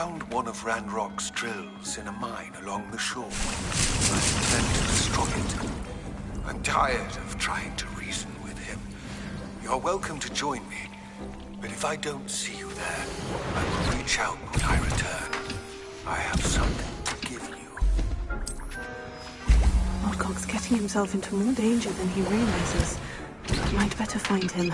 found one of Ranrock's drills in a mine along the shore. I intend to destroy it. I'm tired of trying to reason with him. You're welcome to join me, but if I don't see you there, I will reach out when I return. I have something to give you. Woodcock's getting himself into more danger than he realizes. Might better find him.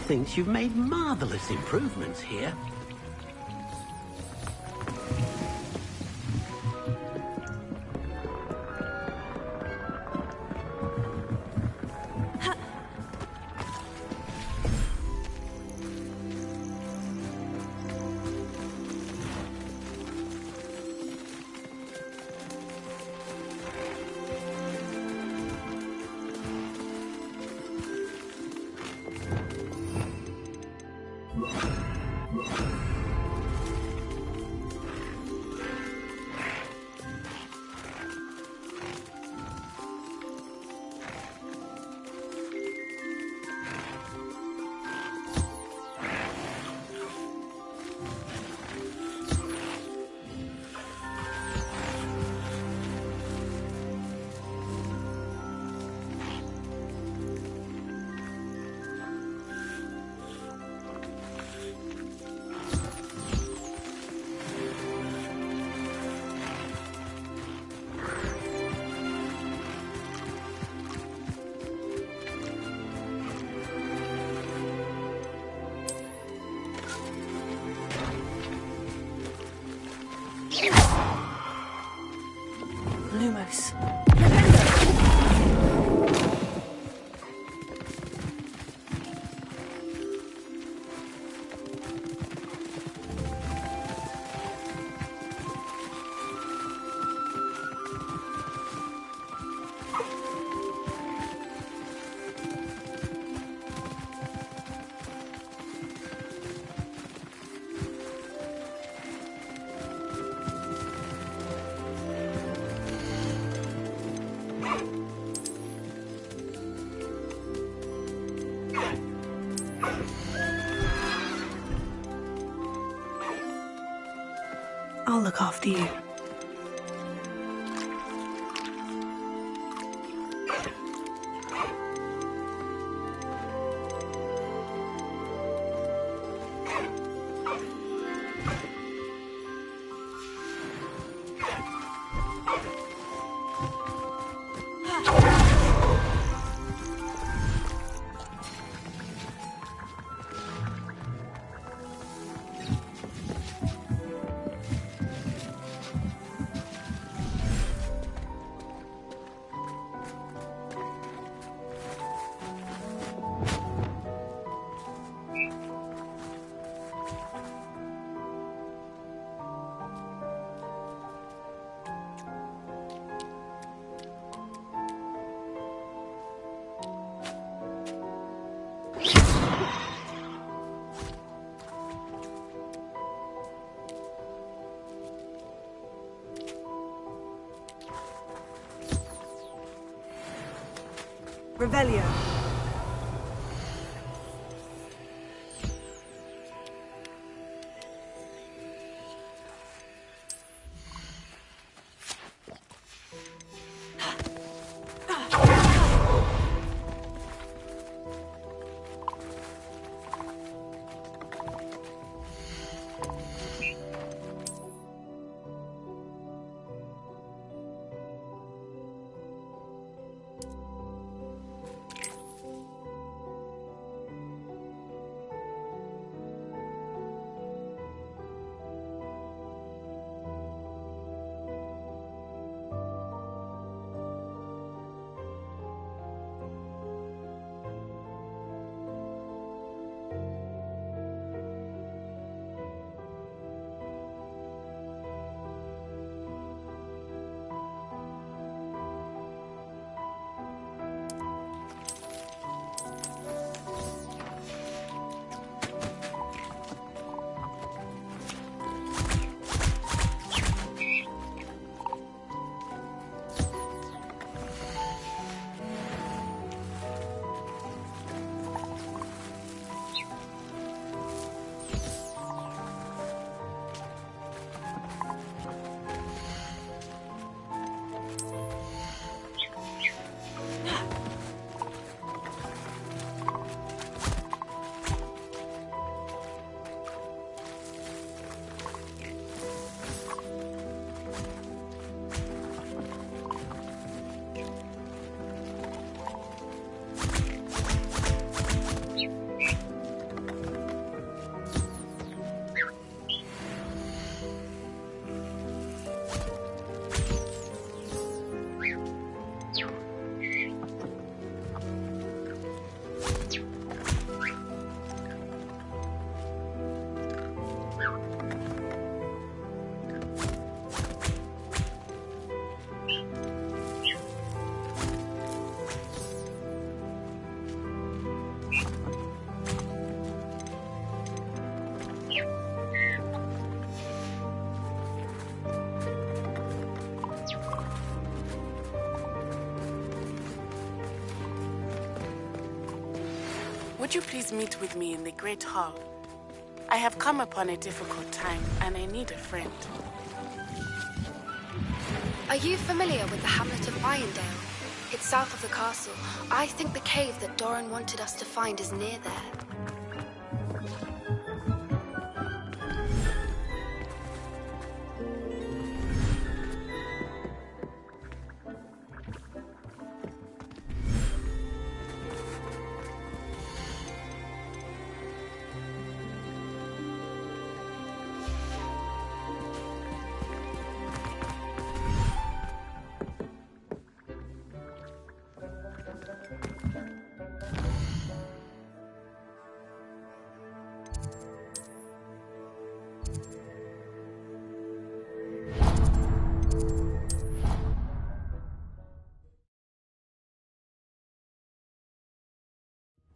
Thinks you've made marvelous improvements here. Lumos. I'll look after you. Revelio. Would you please meet with me in the Great Hall? I have come upon a difficult time, and I need a friend. Are you familiar with the hamlet of Irondale? It's south of the castle. I think the cave that Doran wanted us to find is near there.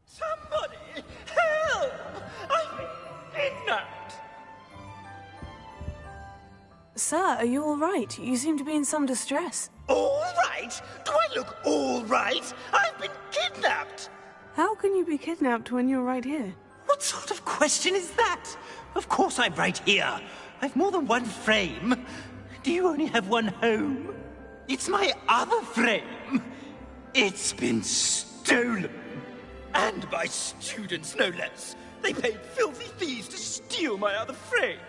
Somebody! Help! I've been kidnapped! Sir, are you all right? You seem to be in some distress. All right? Do I look all right? I've been kidnapped! How can you be kidnapped when you're right here? What sort of question is that? Of course I'm right here. I've more than one frame. Do you only have one home? It's my other frame. It's been stolen. And by students, no less. They paid filthy thieves to steal my other frame.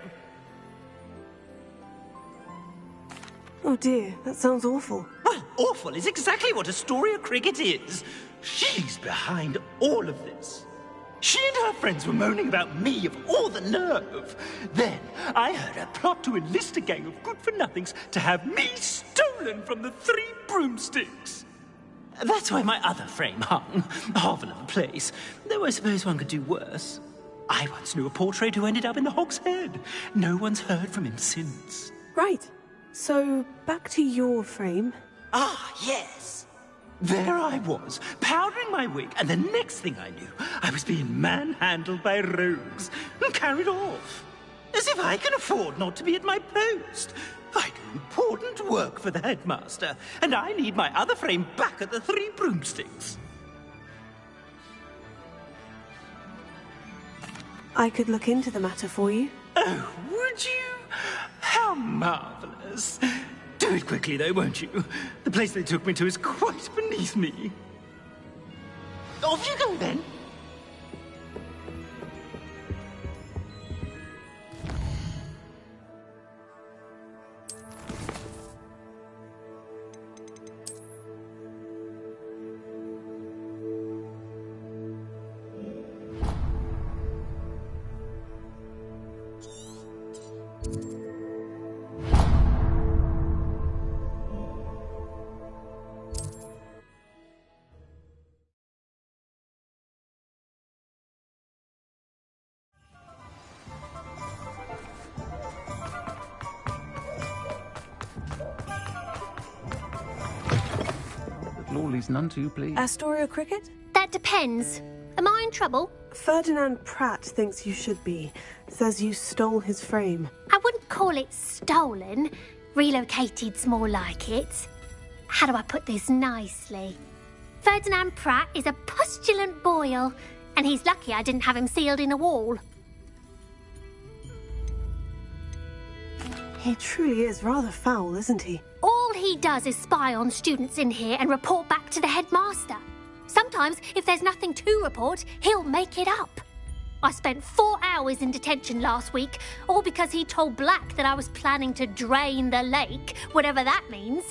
Oh dear, that sounds awful. Well, awful is exactly what Astoria Cricket is. She's behind all of this. She and her friends were moaning about me of all the nerve. Then I heard her plot to enlist a gang of good-for-nothings to have me stolen from the Three Broomsticks. That's why my other frame hung. A hovel of a place. Though I suppose one could do worse. I once knew a portrait who ended up in the Hog's Head. No one's heard from him since. Right. So, back to your frame. Ah, yes. There I was, powdering my wig, and the next thing I knew, I was being manhandled by rogues and carried off. As if I can afford not to be at my post. I do important work for the headmaster, and I need my other frame back at the Three Broomsticks. I could look into the matter for you. Oh, would you? How marvelous. Do it quickly, though, won't you? The place they took me to is quite beneath me. Off you go, then. Lawley's none too pleased. Astoria Cricket? That depends. Am I in trouble? Ferdinand Pratt thinks you should be. Says you stole his frame. I wouldn't call it stolen. Relocated's more like it. How do I put this nicely? Ferdinand Pratt is a postulant boil, and he's lucky I didn't have him sealed in a wall. He truly is rather foul, isn't he? All he does is spy on students in here and report back to the headmaster. Sometimes, if there's nothing to report, he'll make it up. I spent 4 hours in detention last week, all because he told Black that I was planning to drain the lake, whatever that means.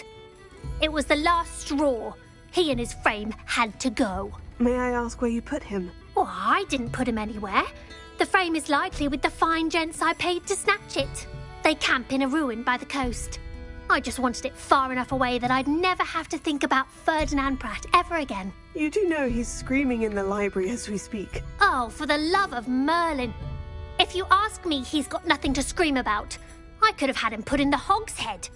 It was the last straw. He and his frame had to go. May I ask where you put him? Well, I didn't put him anywhere. The frame is likely with the fine gents I paid to snatch it. They camp in a ruin by the coast. I just wanted it far enough away that I'd never have to think about Ferdinand Pratt ever again. You do know he's screaming in the library as we speak. Oh, for the love of Merlin. If If you ask me, he's got nothing to scream about. I could have had him put in the hogshead.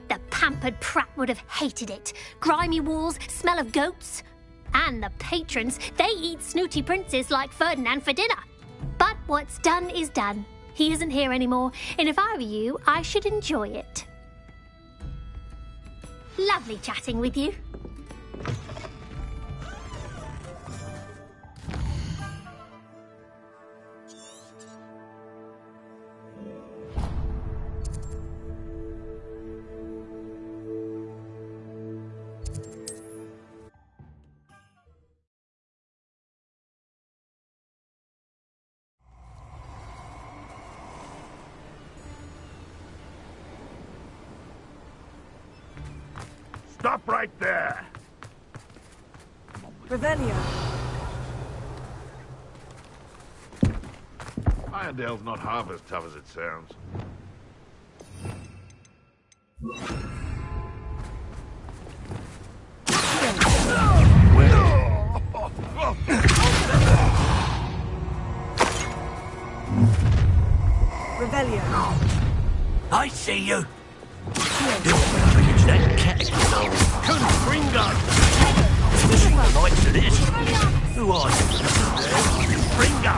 The pampered prat would have hated it. Grimy walls, smell of goats. And the patrons, they eat snooty princes like Ferdinand for dinner. But what's done is done. He isn't here anymore, and if I were you, I should enjoy it. Lovely chatting with you. Stop right there! Revelio. Irondale's not half as tough as it sounds. Revelio. I see you. That caterpillar. Confringo! See the likes of this. Who are you? Fringo!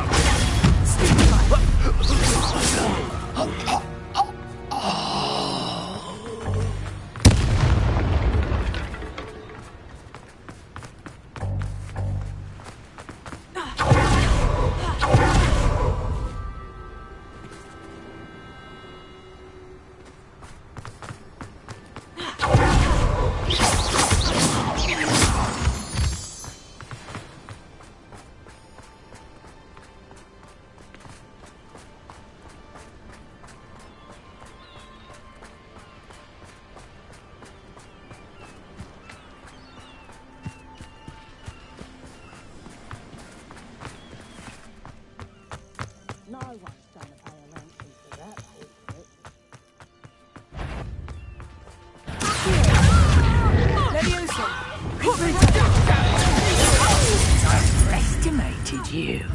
Underestimated you.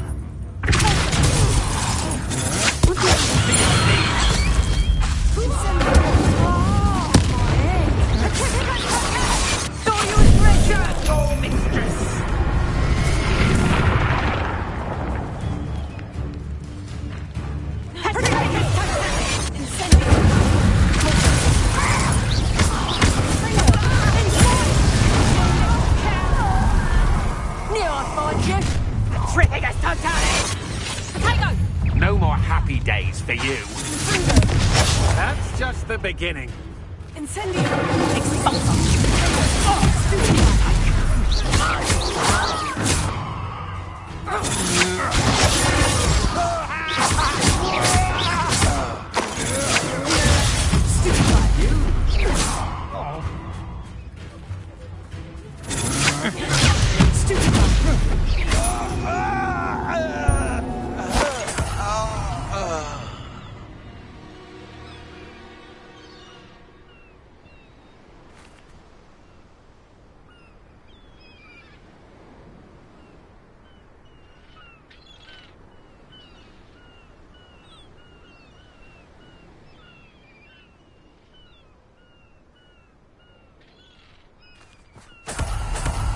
No more happy days for you. That's just the beginning. Incendio.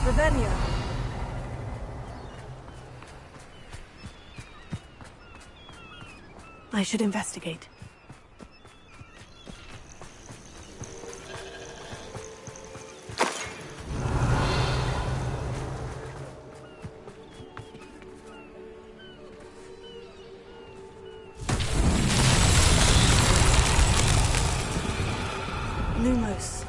Revelio. I should investigate. Lumos.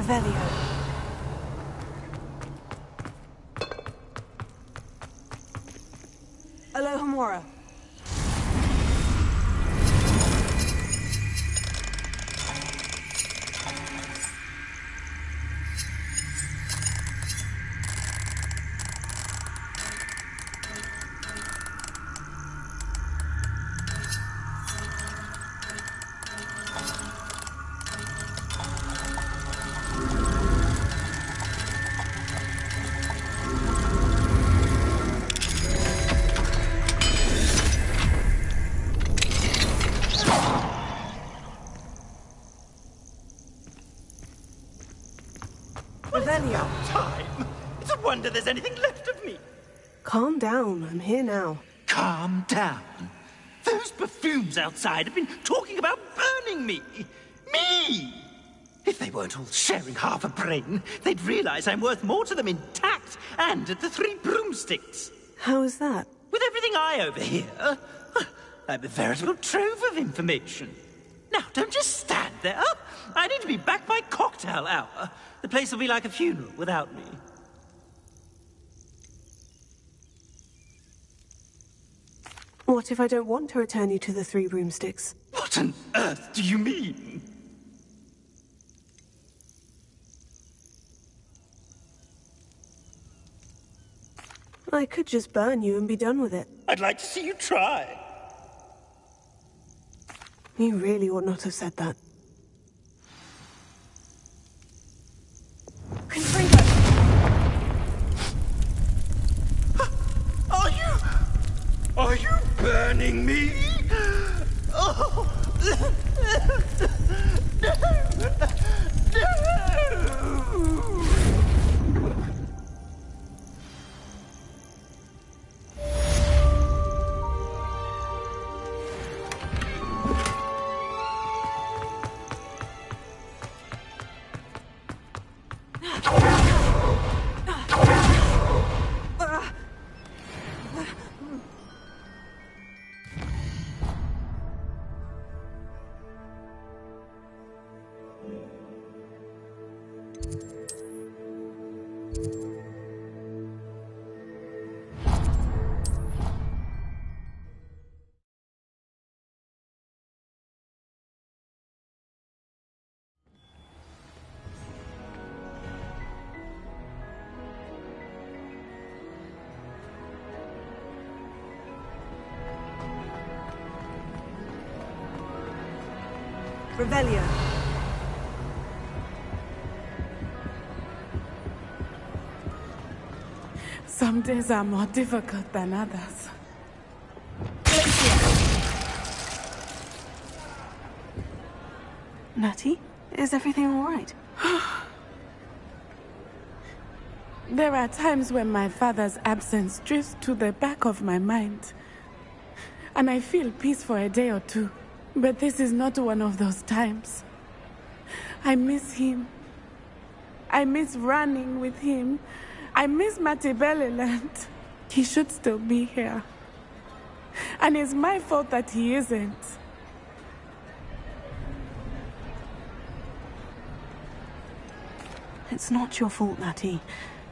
Revelio. Alohomora. Revelio. Time! It's a wonder there's anything left of me. Calm down. I'm here now. Calm down. Those buffoons outside have been talking about burning me. Me! If they weren't all sharing half a brain, they'd realize I'm worth more to them intact and at the Three Broomsticks. How is that? With everything I overhear, I'm a veritable trove of information. Now, don't just stand there. I need to be back by cocktail hour. The place will be like a funeral without me. What if I don't want to return you to the Three Broomsticks? What on earth do you mean? I could just burn you and be done with it. I'd like to see you try. You really ought not have said that. Are you burning me? Oh. No! Revelio. Some days are more difficult than others. Natty, is everything all right? There are times when my father's absence drifts to the back of my mind, and I feel peace for a day or two. But this is not one of those times. I miss him. I miss running with him. I miss Matibeleland. He should still be here. And it's my fault that he isn't. It's not your fault, Natty.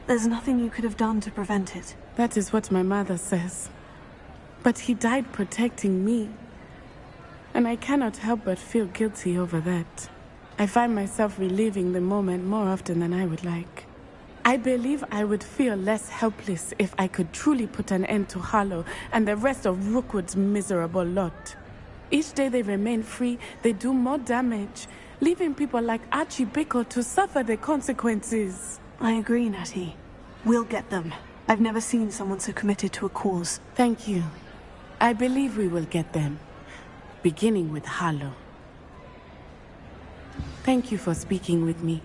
There's nothing you could have done to prevent it. That is what my mother says. But he died protecting me. And I cannot help but feel guilty over that. I find myself reliving the moment more often than I would like. I believe I would feel less helpless if I could truly put an end to Harlow and the rest of Rookwood's miserable lot. Each day they remain free, they do more damage, leaving people like Archie Bickle to suffer the consequences. I agree, Natty. We'll get them. I've never seen someone so committed to a cause. Thank you. I believe we will get them. Beginning with Harlow. Thank you for speaking with me.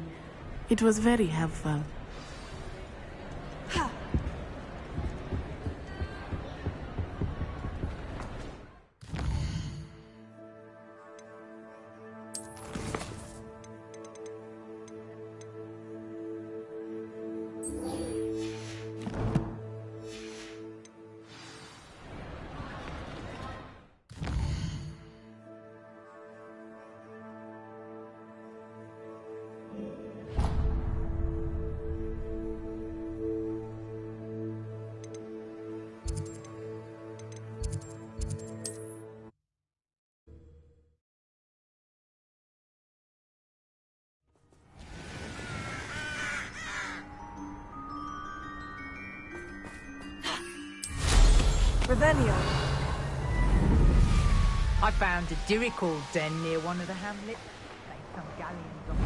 It was very helpful. Revelio. I found a Dirical den near one of the hamlets. Some galleons on.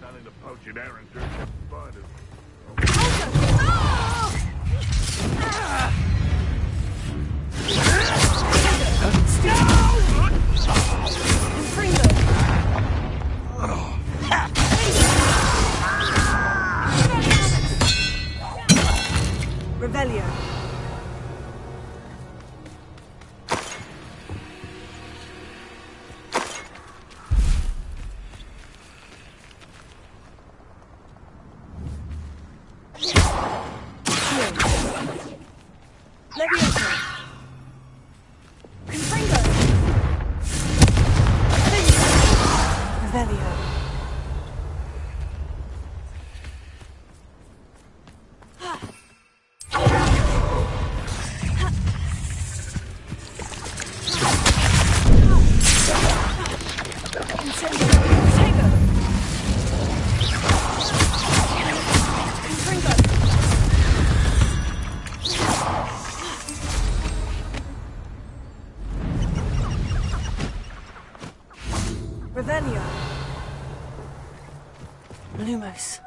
Nothing to poaching errands or spiders. Revelio. Levioso. Confringo. Revelio. Revelio. Lumos.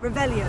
Revelio.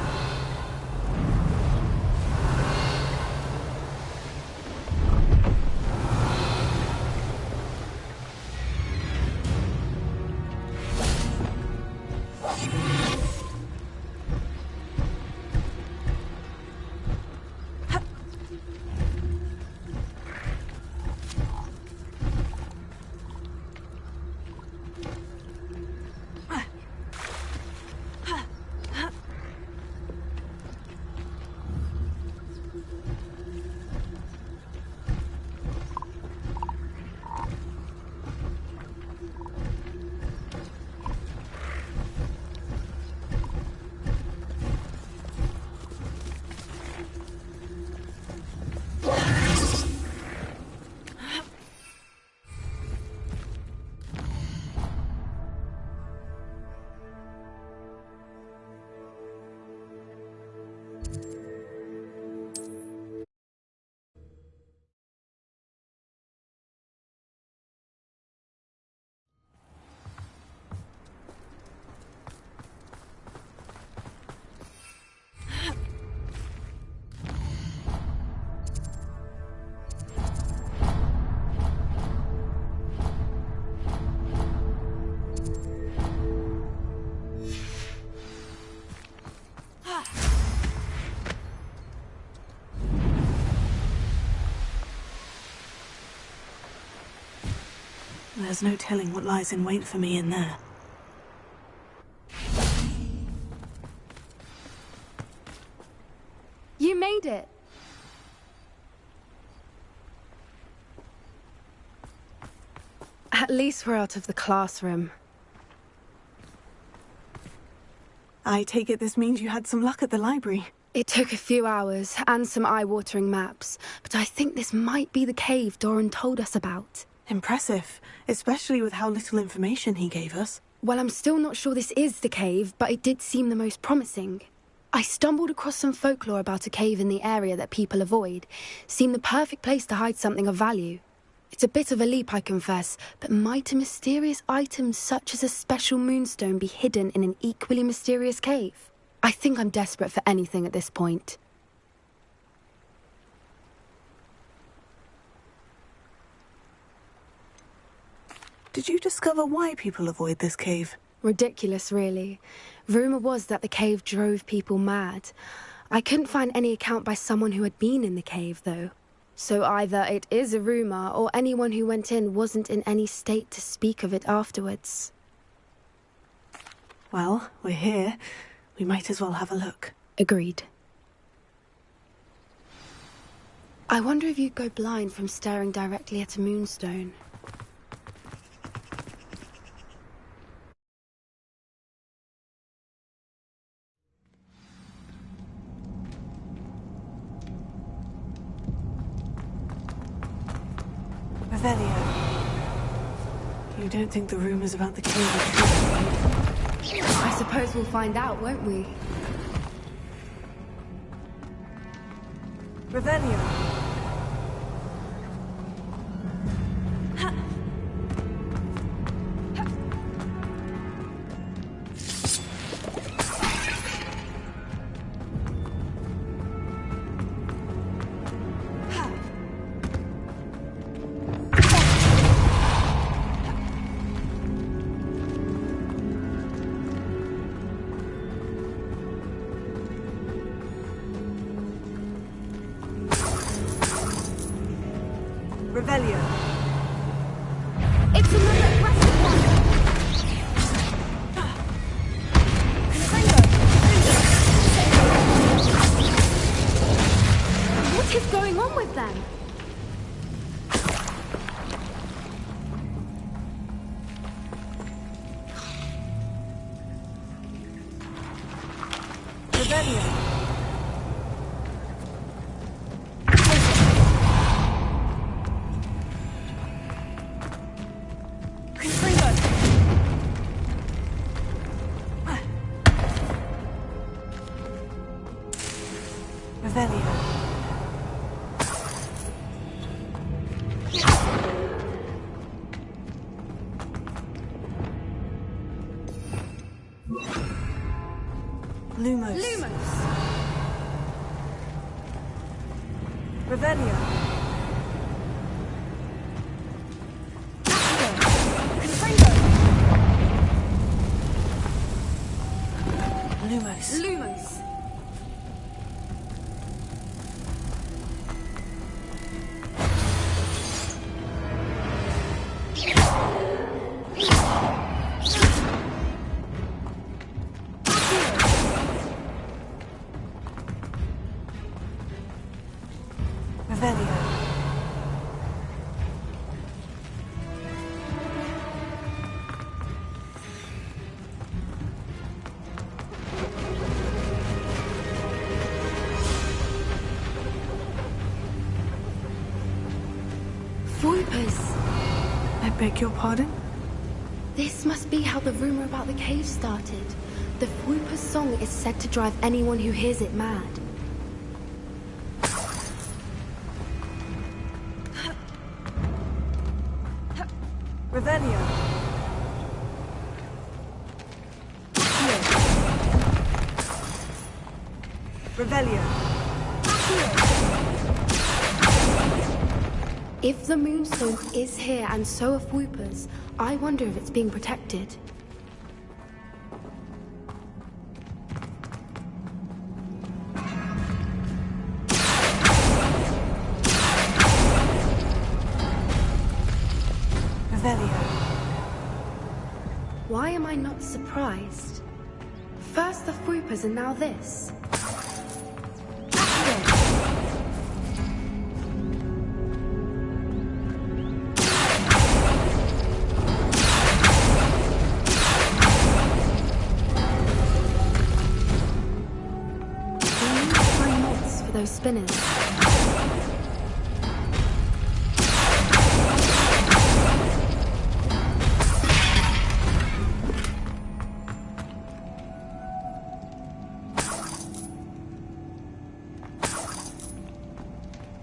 There's no telling what lies in wait for me in there. You made it. At least we're out of the classroom. I take it this means you had some luck at the library. It took a few hours and some eye-watering maps, but I think this might be the cave Doran told us about. Impressive, especially with how little information he gave us. Well, I'm still not sure this is the cave, but it did seem the most promising. I stumbled across some folklore about a cave in the area that people avoid. Seemed the perfect place to hide something of value. It's a bit of a leap, I confess, but might a mysterious item such as a special moonstone be hidden in an equally mysterious cave? I think I'm desperate for anything at this point. Did you discover why people avoid this cave? Ridiculous, really. Rumour was that the cave drove people mad. I couldn't find any account by someone who had been in the cave, though. So either it is a rumour, or anyone who went in wasn't in any state to speak of it afterwards. Well, we're here. We might as well have a look. Agreed. I wonder if you'd go blind from staring directly at a moonstone. You don't think the rumors about the cave are true? I suppose we'll find out, won't we? Revelio. Revelio. It's another aggressive one! What is going on with them? Revelio. Lumos. Lumos! Revelio. Lumos. Lumos! Revelio. Voipers! I beg your pardon? This must be how the rumor about the cave started. The Voipers song is said to drive anyone who hears it mad. Revelio. Revelio. If the moonstone is here and so are Voipers, I wonder if it's being protected. Revelio. am I not surprised? First the Fruipers and now this. Those spinners.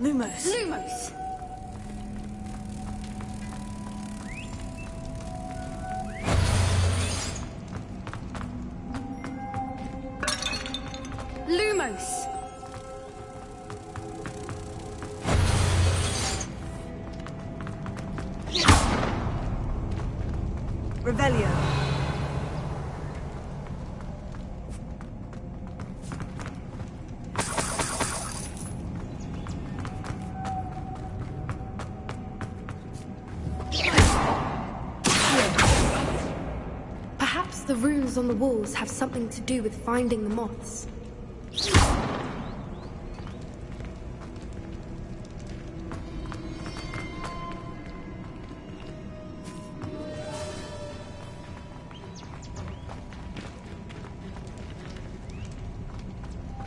Lumos. Lumos! Lumos! Revelio. Perhaps the runes on the walls have something to do with finding the moths.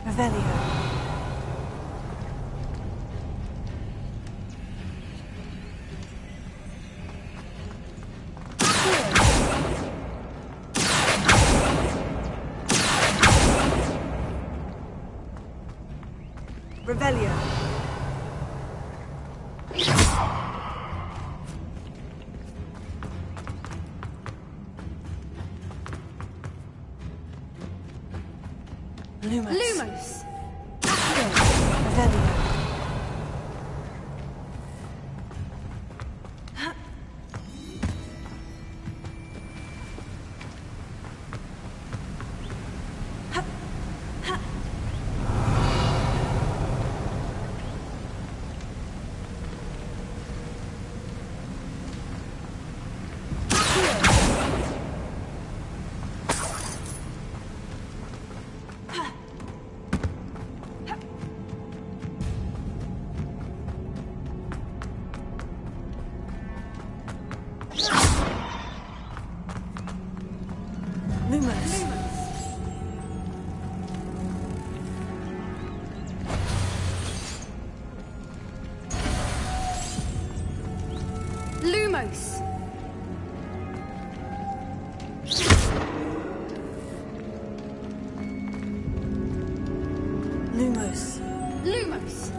Revelio. Revelio. Lumos. Lumos! Revelio. Lumos. Lumos! Lumos. Lumos!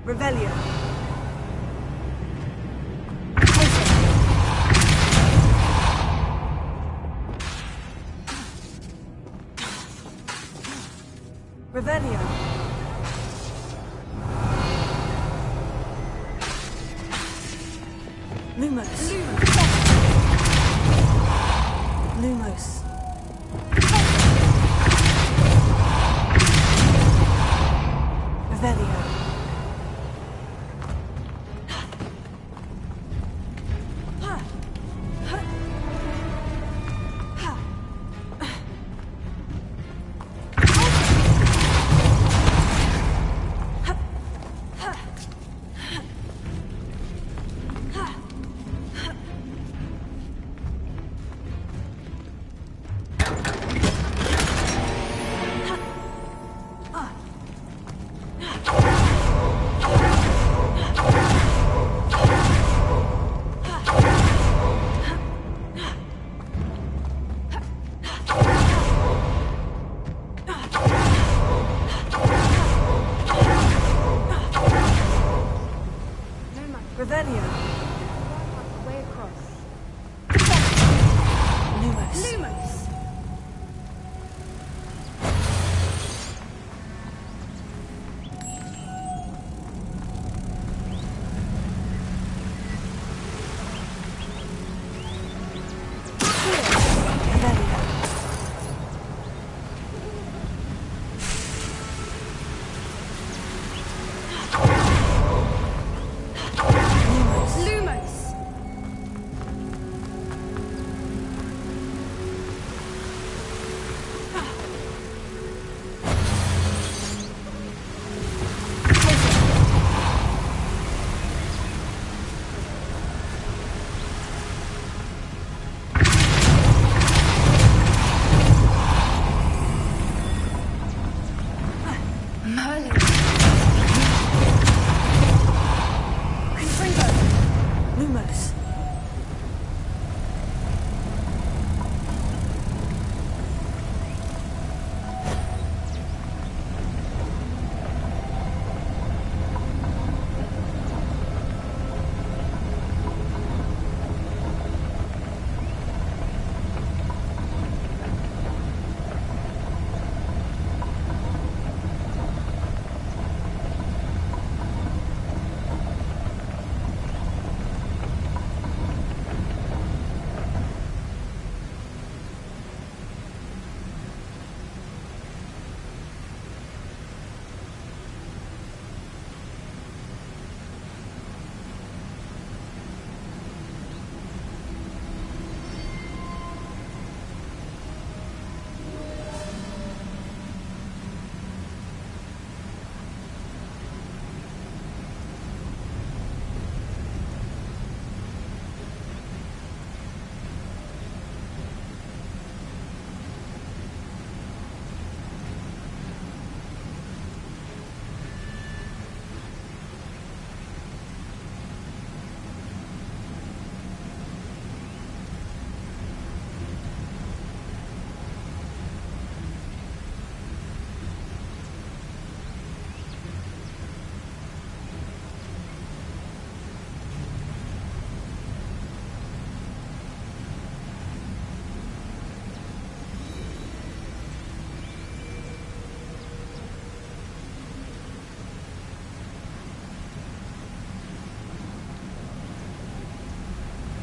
Revelio. Revelio. Lumos. Lumos. Revelio.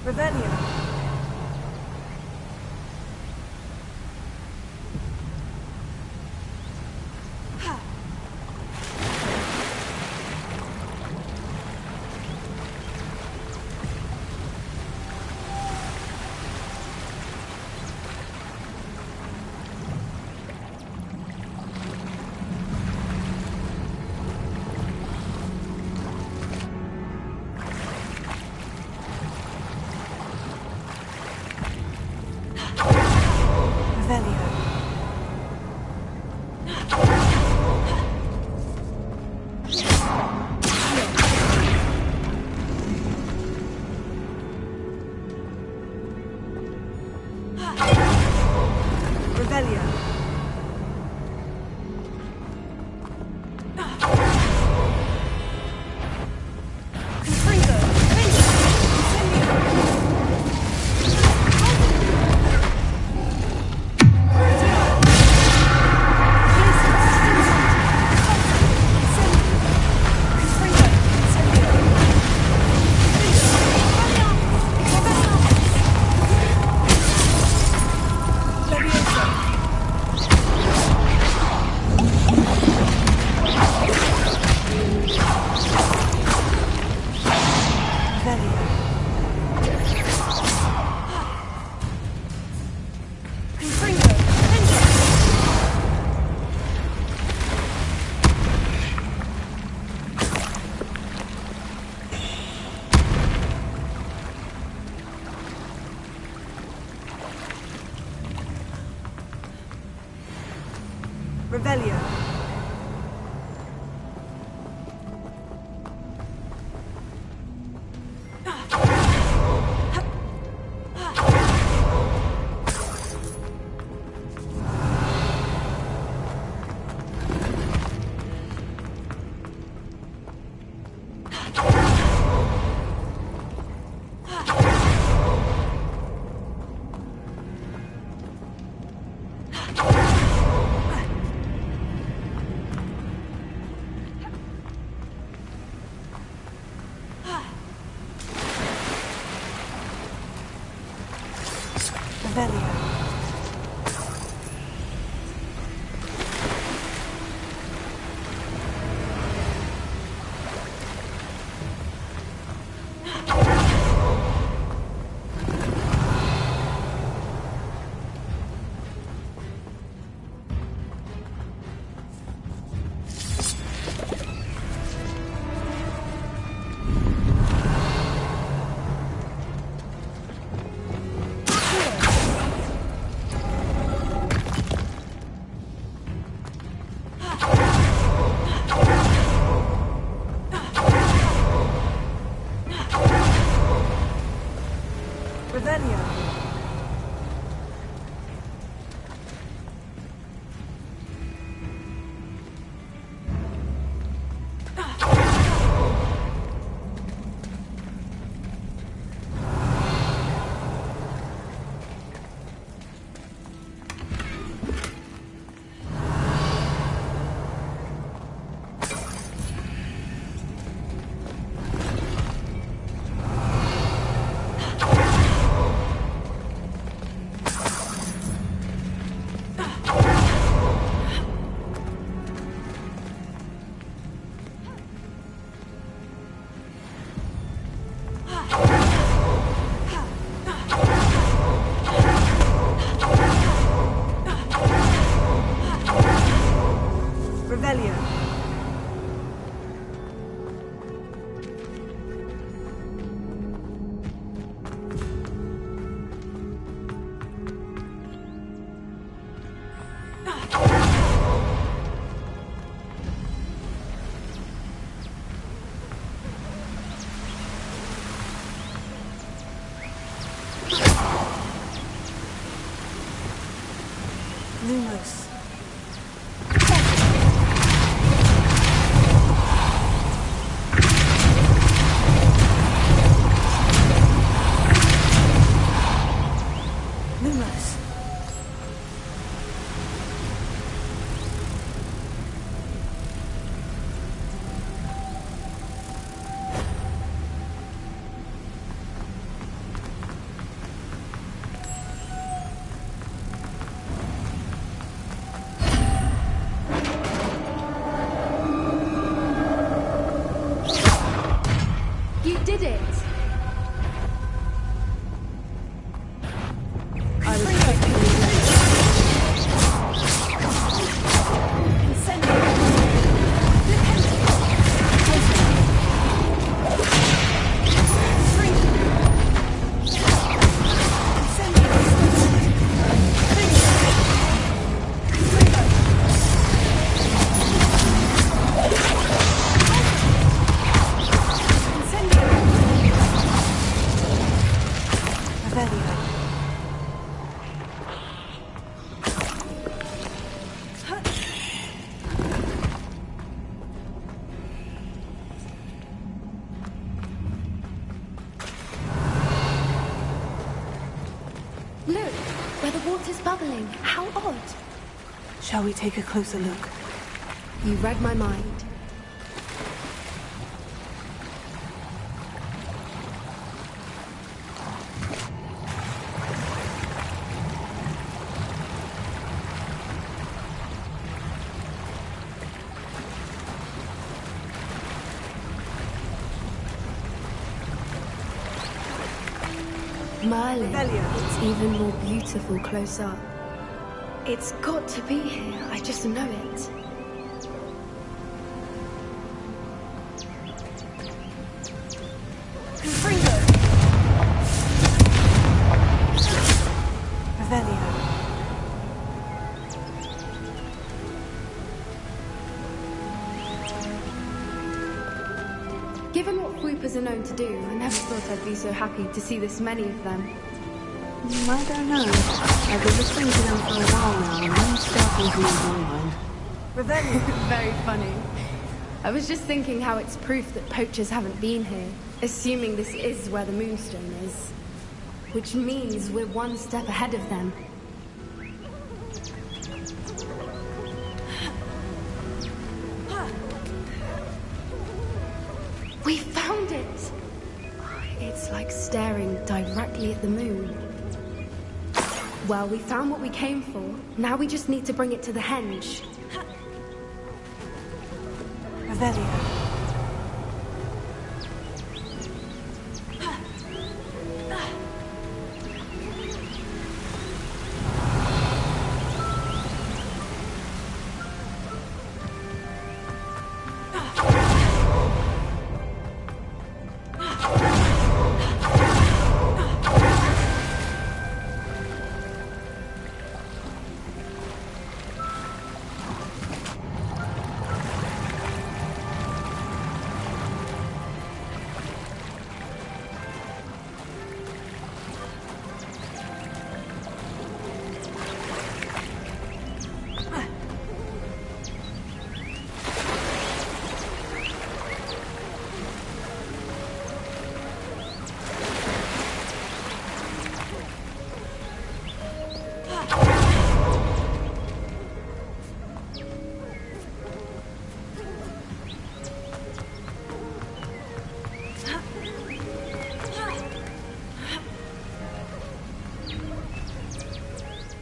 Revelio. Revelio. Lumos. Lumos. Revelio. Look, where the water's bubbling. How odd. Shall we take a closer look? You read my mind. Merlin, it's even more beautiful close up. It's got to be here, I just know it. Revelio. Given what Fwoopas are known to do, I never thought I'd be so happy to see this many of them. I don't know. I've been listening to them for a while now, and new stuff is in my mind. Revelio. Very funny. I was just thinking how it's proof that poachers haven't been here, assuming this is where the Moonstone is. Which means we're one step ahead of them. We found it! It's like staring directly at the moon. Well, we found what we came for. Now we just need to bring it to the henge. Revelio.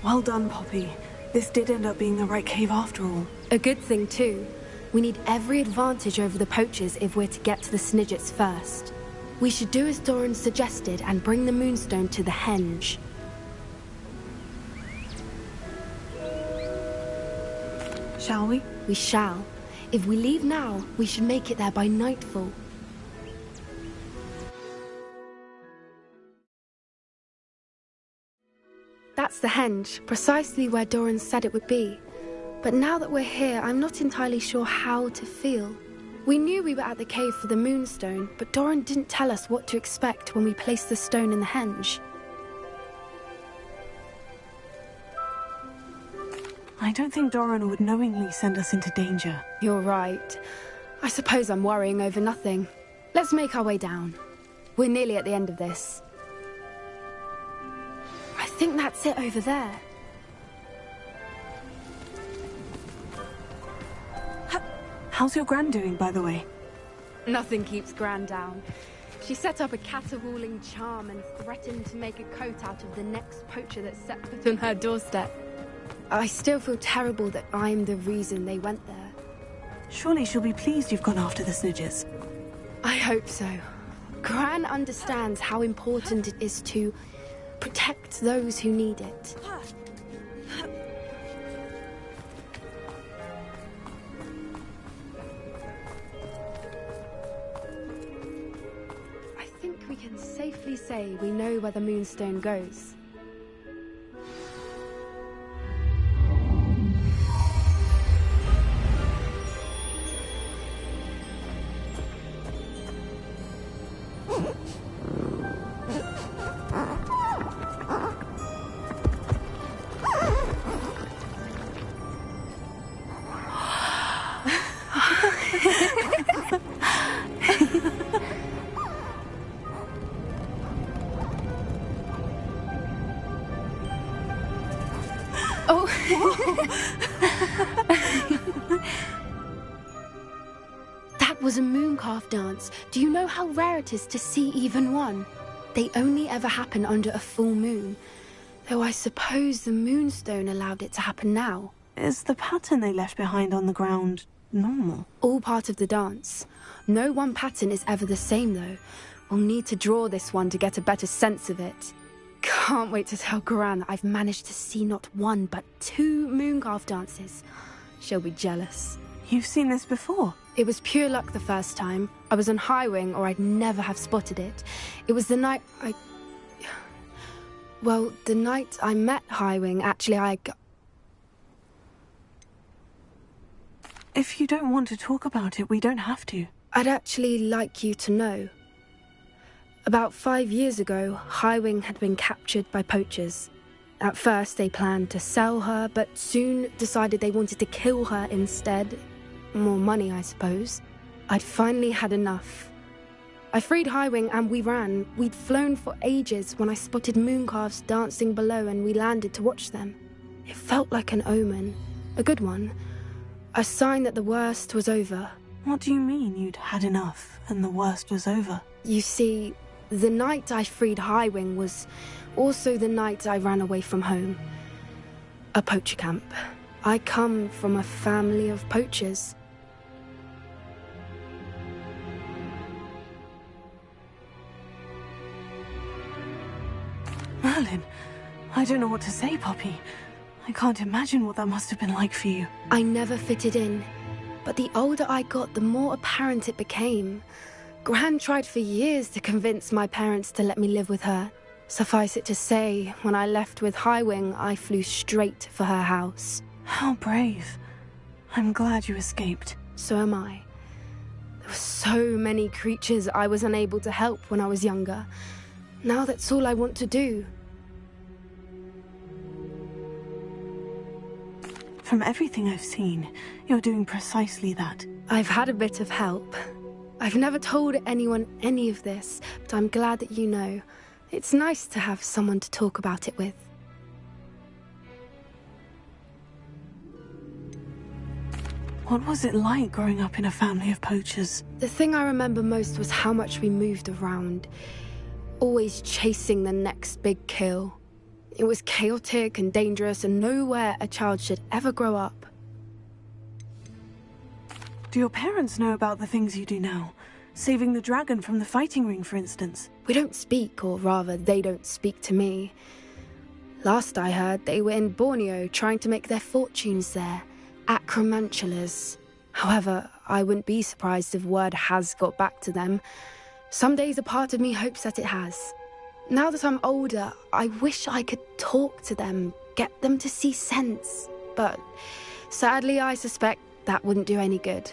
Well done, Poppy. This did end up being the right cave after all. A good thing, too. We need every advantage over the poachers if we're to get to the Snidgets first. We should do as Doran suggested and bring the Moonstone to the henge. Shall we? We shall. If we leave now, we should make it there by nightfall. That's the henge, precisely where Doran said it would be. But now that we're here, I'm not entirely sure how to feel. We knew we were at the cave for the Moonstone, but Doran didn't tell us what to expect when we placed the stone in the henge. I don't think Doran would knowingly send us into danger. You're right. I suppose I'm worrying over nothing. Let's make our way down. We're nearly at the end of this. I think that's it over there. How's your Gran doing, by the way? Nothing keeps Gran down. She set up a caterwauling charm and threatened to make a coat out of the next poacher that set foot on her doorstep. I still feel terrible that I'm the reason they went there. Surely she'll be pleased you've gone after the Snidgets. I hope so. Gran understands how important it is to protect those who need it. I think we can safely say we know where the Moonstone goes. Oh. That was a mooncalf dance. Do you know how rare it is to see even one? They only ever happen under a full moon. Though I suppose the moonstone allowed it to happen now. Is the pattern they left behind on the ground normal? All part of the dance. No one pattern is ever the same, though. We'll need to draw this one to get a better sense of it. Can't wait to tell Gran that I've managed to see not one, but 2 mooncalf dances. She'll be jealous. You've seen this before? It was pure luck the first time. I was on Highwing, or I'd never have spotted it. It was the night Well, the night I met Highwing, actually, If you don't want to talk about it, we don't have to. I'd actually like you to know. About 5 years ago, Highwing had been captured by poachers. At first, they planned to sell her, but soon decided they wanted to kill her instead. More money, I suppose. I'd finally had enough. I freed Highwing and we ran. We'd flown for ages when I spotted mooncalves dancing below and we landed to watch them. It felt like an omen. A good one. A sign that the worst was over. What do you mean you'd had enough and the worst was over? You see, the night I freed Highwing was also the night I ran away from home. A poacher camp. I come from a family of poachers. Merlin, I don't know what to say, Poppy. I can't imagine what that must have been like for you. I never fitted in, but the older I got, the more apparent it became. Gran tried for years to convince my parents to let me live with her. Suffice it to say, when I left with Highwing, I flew straight for her house. How brave. I'm glad you escaped. So am I. There were so many creatures I was unable to help when I was younger. Now that's all I want to do. From everything I've seen, you're doing precisely that. I've had a bit of help. I've never told anyone any of this, but I'm glad that you know. It's nice to have someone to talk about it with. What was it like growing up in a family of poachers? The thing I remember most was how much we moved around, always chasing the next big kill. It was chaotic and dangerous and nowhere a child should ever grow up. Do your parents know about the things you do now? Saving the dragon from the fighting ring, for instance? We don't speak, or rather, they don't speak to me. Last I heard, they were in Borneo trying to make their fortunes there. Acromantulas. However, I wouldn't be surprised if word has got back to them. Some days a part of me hopes that it has. Now that I'm older, I wish I could talk to them, get them to see sense. But sadly, I suspect that wouldn't do any good.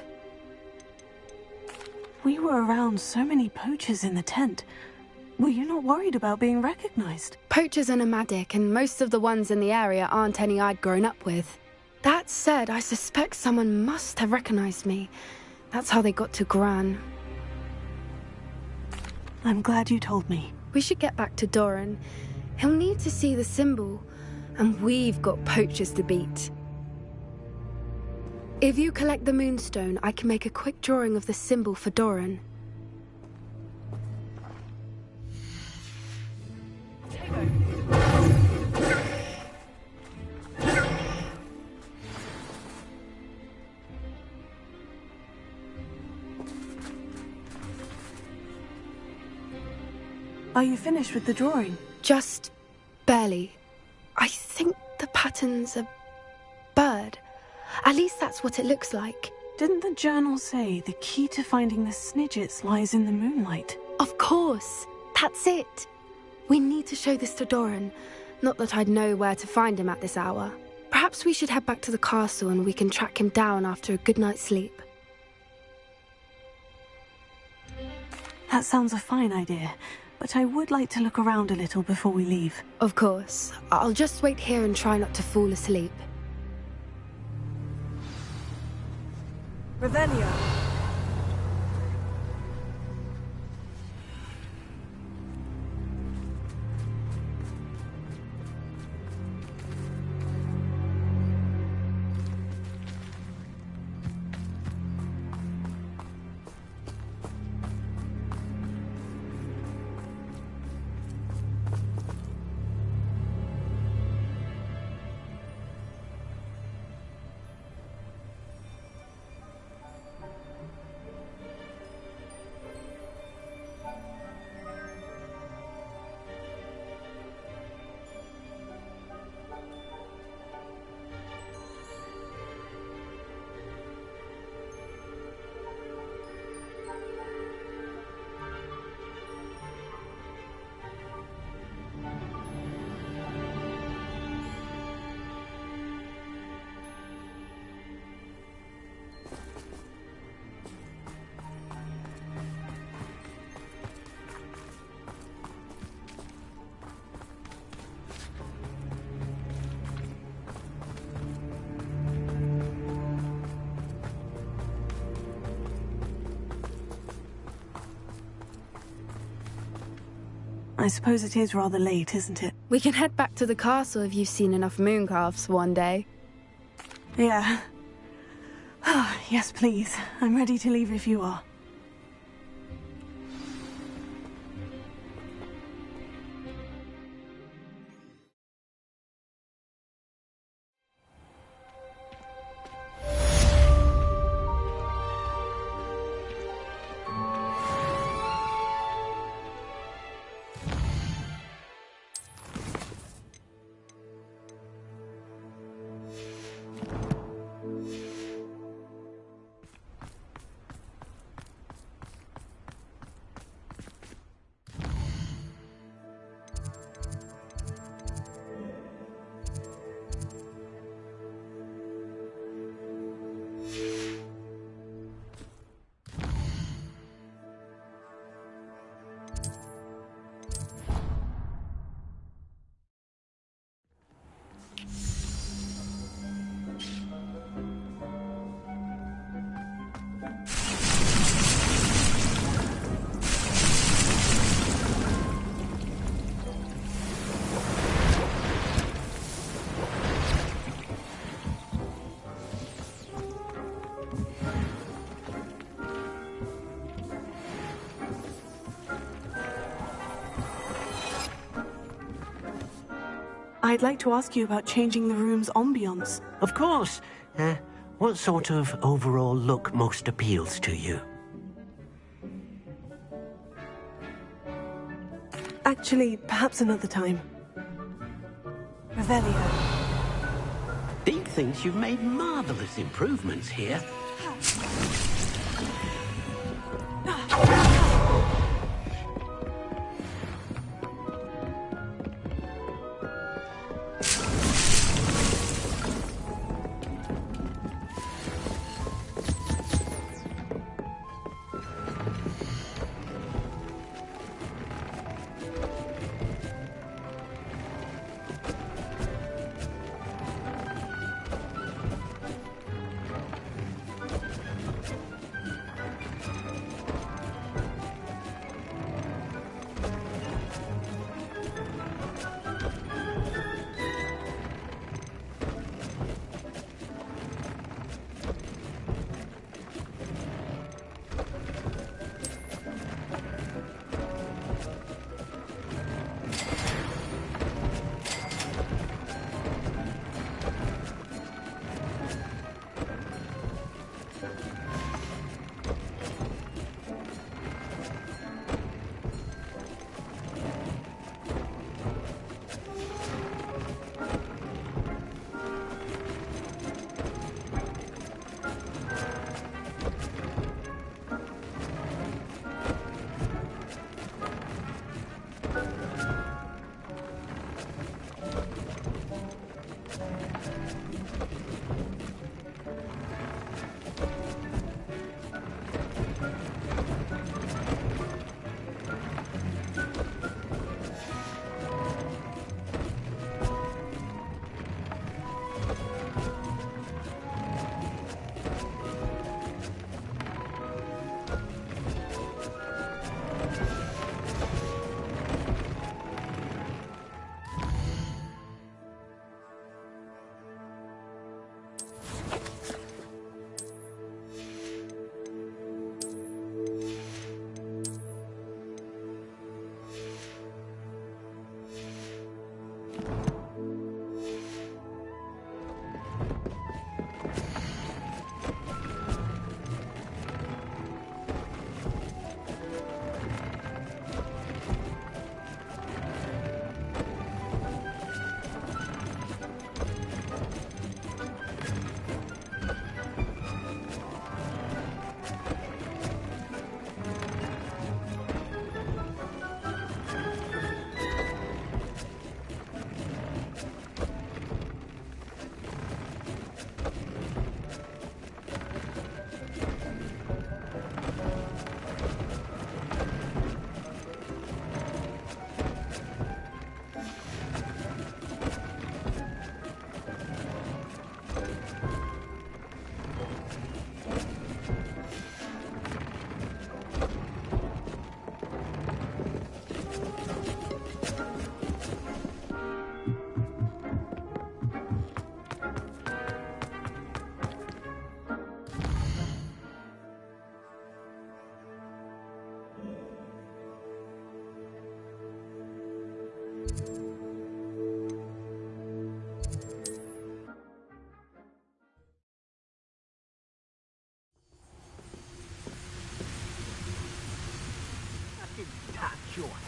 We were around so many poachers in the tent. Were you not worried about being recognized? Poachers are nomadic, and most of the ones in the area aren't any I'd grown up with. That said, I suspect someone must have recognized me. That's how they got to Gran. I'm glad you told me. We should get back to Doran. He'll need to see the symbol, and we've got poachers to beat. If you collect the moonstone, I can make a quick drawing of the symbol for Doran. Are you finished with the drawing? Just barely. I think the pattern's a bird. At least that's what it looks like. Didn't the journal say the key to finding the Snidgets lies in the moonlight? Of course. That's it. We need to show this to Doran. Not that I'd know where to find him at this hour. Perhaps we should head back to the castle and we can track him down after a good night's sleep. That sounds a fine idea, but I would like to look around a little before we leave. Of course. I'll just wait here and try not to fall asleep. Revelio. I suppose it is rather late, isn't it? We can head back to the castle if you've seen enough mooncalves one day. Yeah. Yes, please. I'm ready to leave if you are. I'd like to ask you about changing the room's ambience. Of course. What sort of overall look most appeals to you? Actually, perhaps another time. Revelio. Dean thinks you've made marvelous improvements here.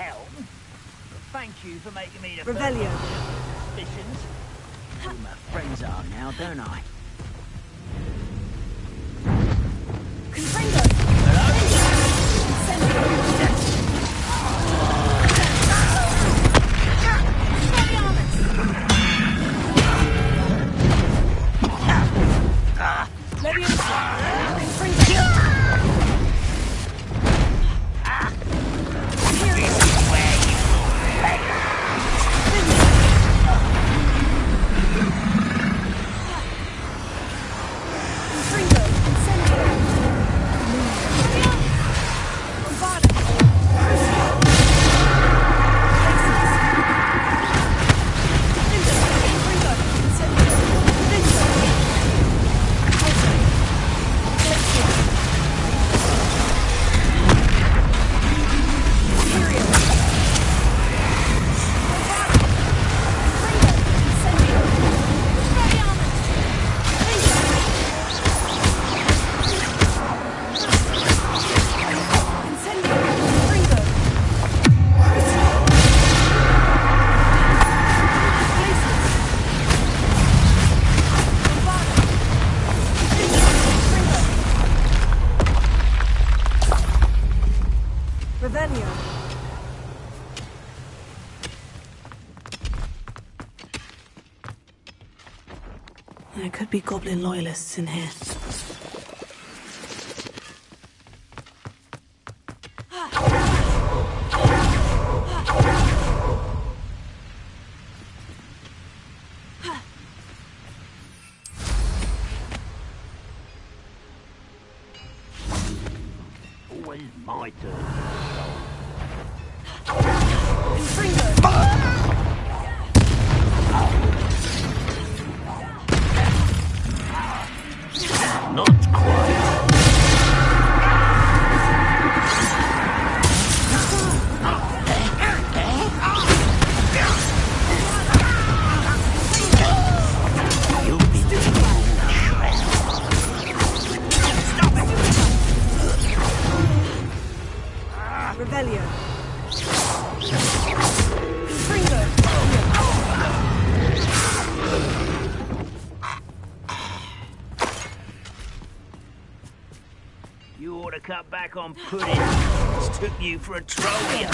well, thank you for making me the Revelio. suspicions. Who my friends are now, don't I? There could be goblin loyalists in here. Always my turn. Not quite. You'll be Revelio. You ought to cut back on pudding. It's took you for a trolley.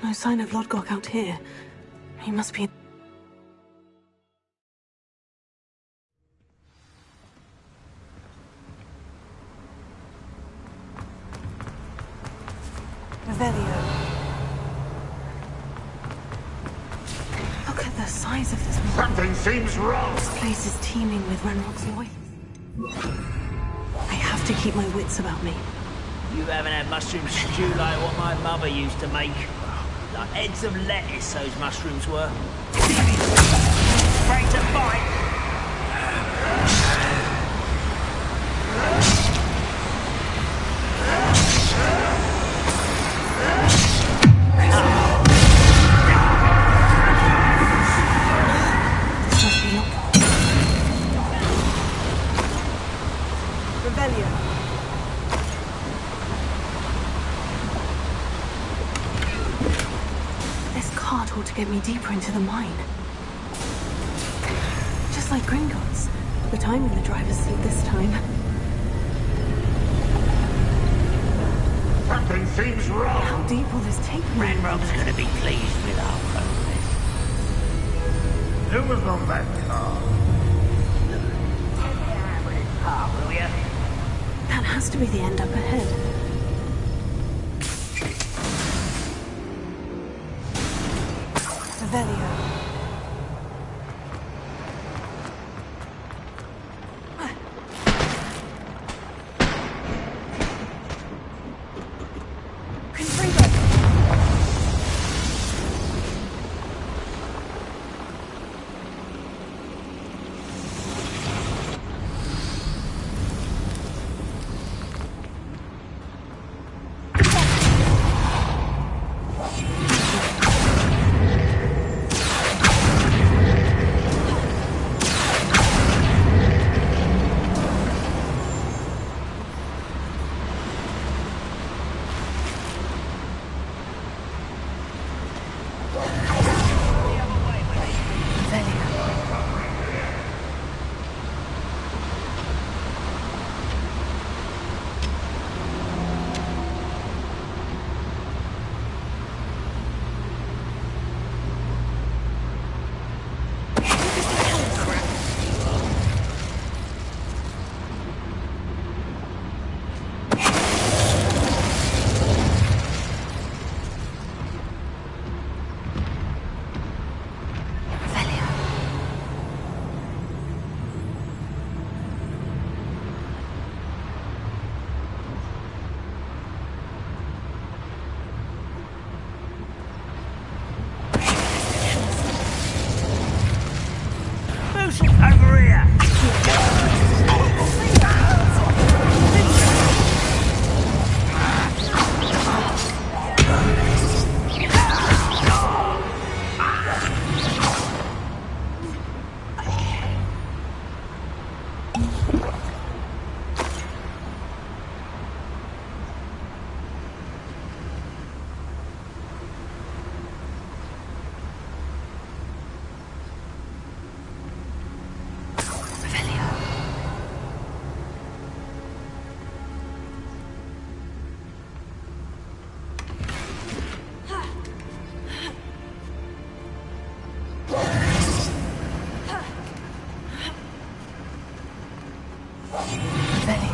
No sign of Lodgok out here. He must be... Revelio. Look at the size of this... Something seems wrong! This place is teeming with Ranrock's loyalists. I have to keep my wits about me. You haven't had mushroom stew like what my mother used to make. Like heads of lettuce, those mushrooms were. Afraid to bite. portal to get me deeper into the mine. Just like Gringotts. The time in the driver's seat this time. Something seems wrong. How deep will this take me? Ranrock's gonna be pleased with our progress. Who was on that car? Will ya? That has to be the end up ahead. Revelio. Over here!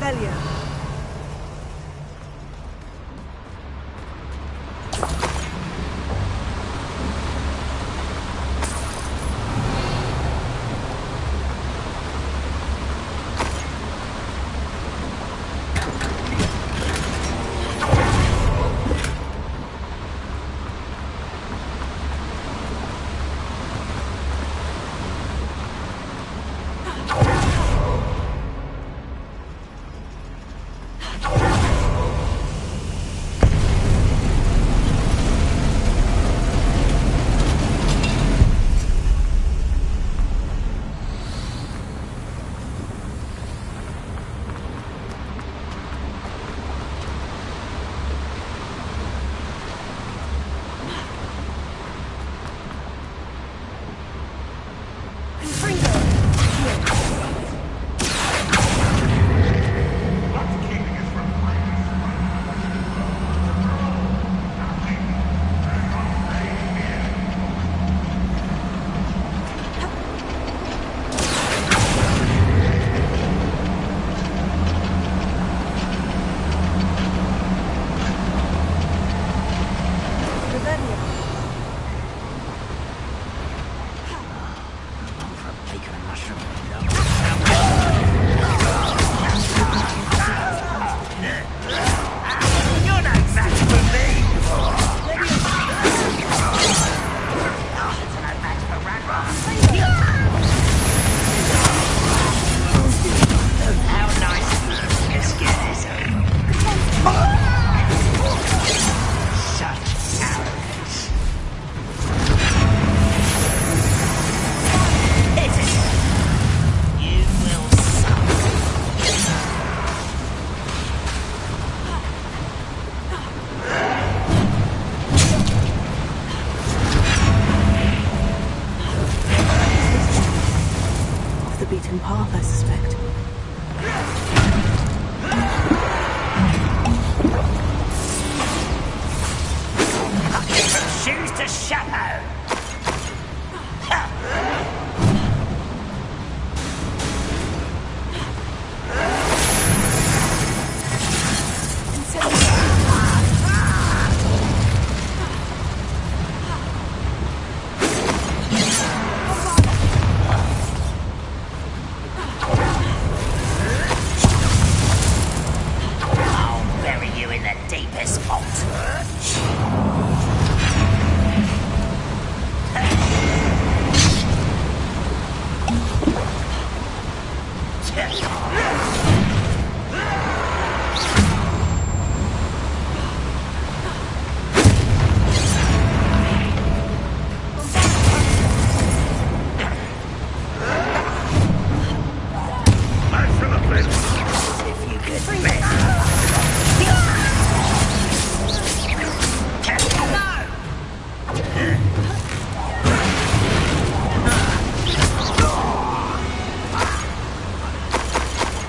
Revelio. Path, I suspect. Shoes to shadow.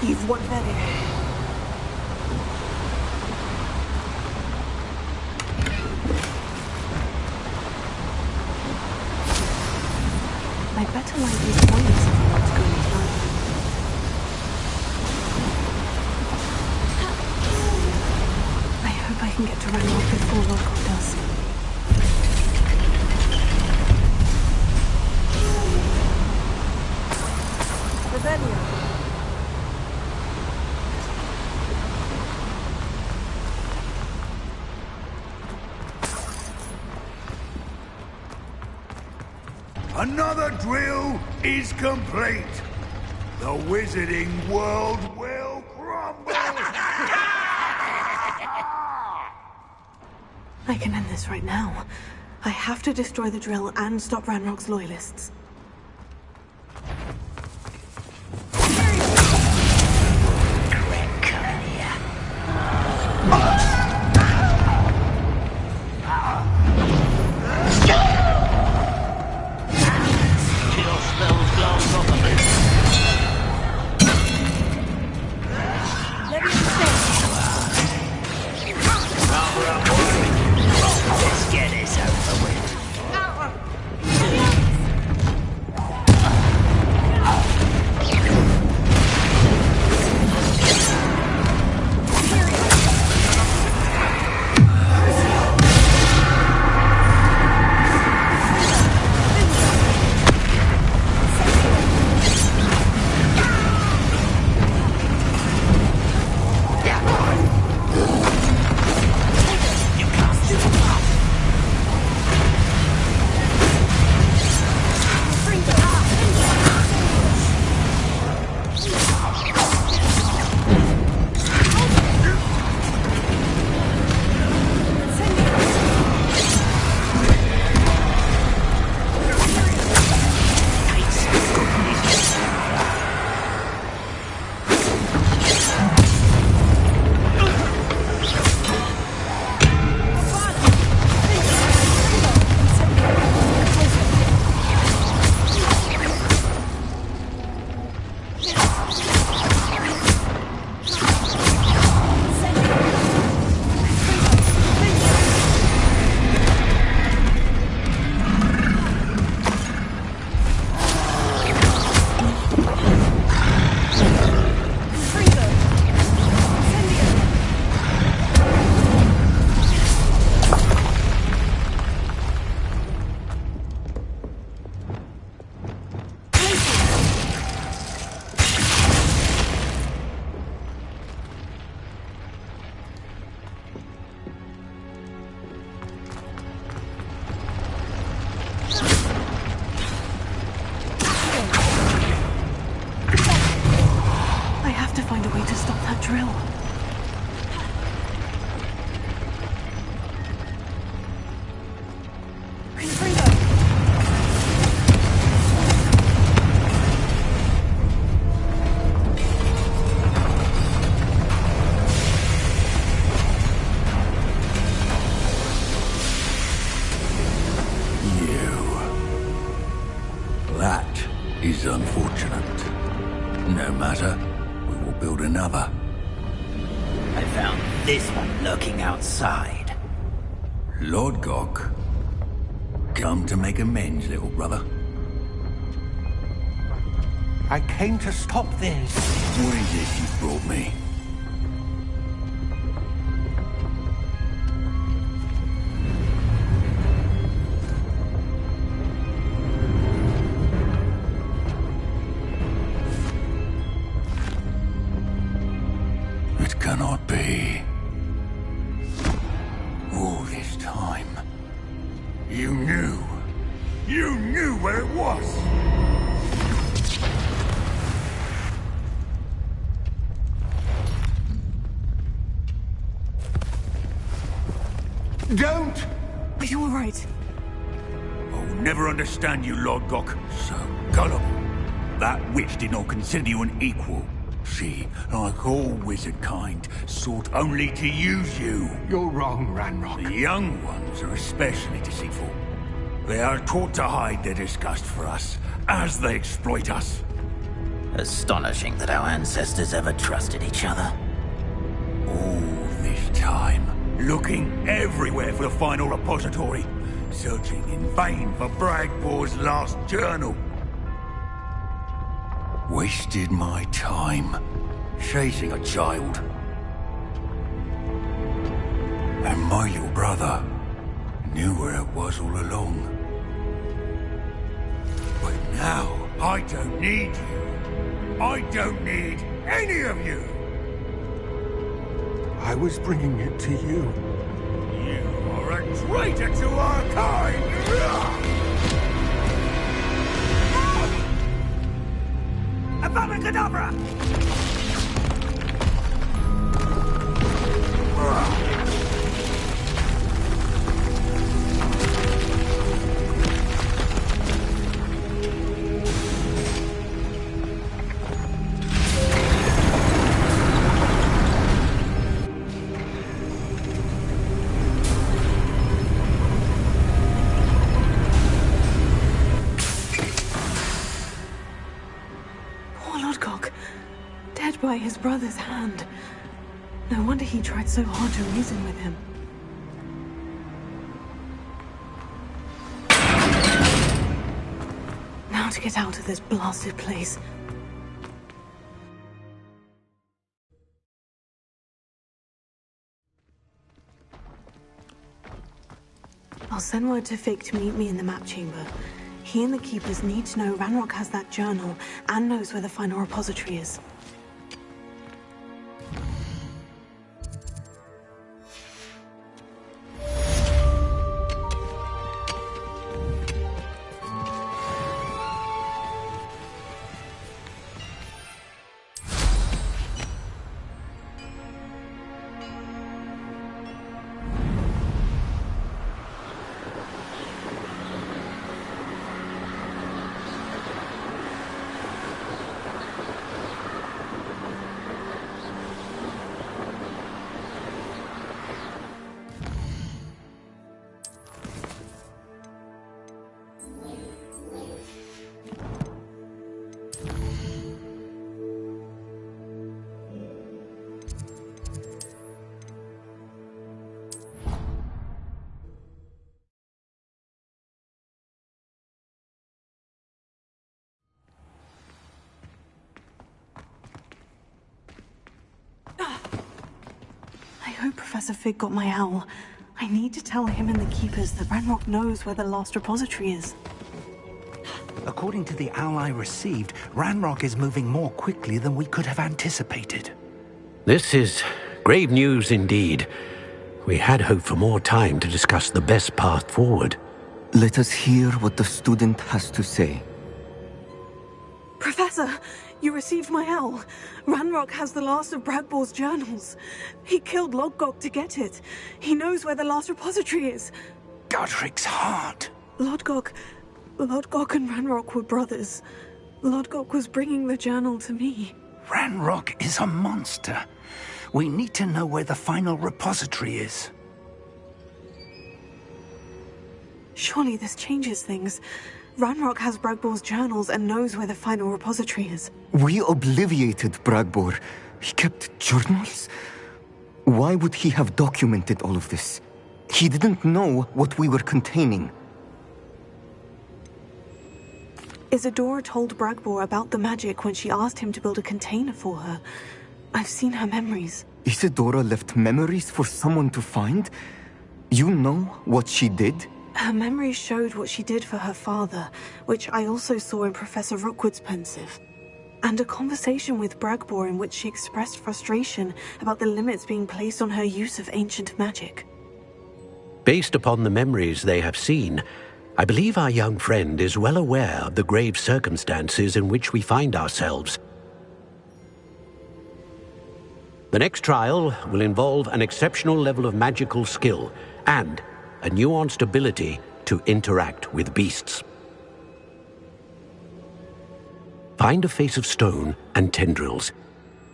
You've won Revelio. I'd better light these points if I want to go any further. I hope I can get to Ranrock before Lockhart does. Revelio. Another drill is complete. The wizarding world will crumble. I can end this right now. I have to destroy the drill and stop Ranrock's loyalists. is unfortunate. No matter, we will build another. I found this one lurking outside. Lord Gok, come to make amends, little brother. I came to stop this. What is it you brought me? It cannot be. All this time, you knew. You knew where it was. Don't! Are you alright? I'll never understand you, Lord Gok. So gullible. That witch did not consider you an equal. She, like all wizard kind, sought only to use you. You're wrong, Ranrock. The young ones are especially deceitful. They are taught to hide their disgust for us, as they exploit us. Astonishing that our ancestors ever trusted each other. All this time, looking everywhere for the final repository, searching in vain for Bragbor's last journal. Wasted my time, chasing a child. And my little brother knew where it was all along. But now, I don't need you. I don't need any of you. I was bringing it to you. You are a traitor to our kind! Abacadabra! By his brother's hand. No wonder he tried so hard to reason with him. Now to get out of this blasted place. I'll send word to Fick to meet me in the map chamber. He and the Keepers need to know Ranrock has that journal and knows where the final repository is. I hope Professor Fig got my owl. I need to tell him and the Keepers that Ranrock knows where the last repository is. According to the owl I received, Ranrock is moving more quickly than we could have anticipated. This is grave news indeed. We had hoped for more time to discuss the best path forward. Let us hear what the student has to say. Professor, you received my owl. Ranrock has the last of Bragbor's journals. He killed Lodgok to get it. He knows where the last repository is. Godric's heart. Lodgok and Ranrock were brothers. Lodgok was bringing the journal to me. Ranrock is a monster. We need to know where the final repository is. Surely this changes things. Ranrock has Bragbor's journals and knows where the final repository is. We obliviated Bragbor. He kept journals? Why would he have documented all of this? He didn't know what we were containing. Isadora told Bragbor about the magic when she asked him to build a container for her. I've seen her memories. Isadora left memories for someone to find? You know what she did? Her memories showed what she did for her father, which I also saw in Professor Rookwood's pensive. And a conversation with Bragbor in which she expressed frustration about the limits being placed on her use of ancient magic. Based upon the memories they have seen, I believe our young friend is well aware of the grave circumstances in which we find ourselves. The next trial will involve an exceptional level of magical skill and a nuanced ability to interact with beasts. Find a face of stone and tendrils.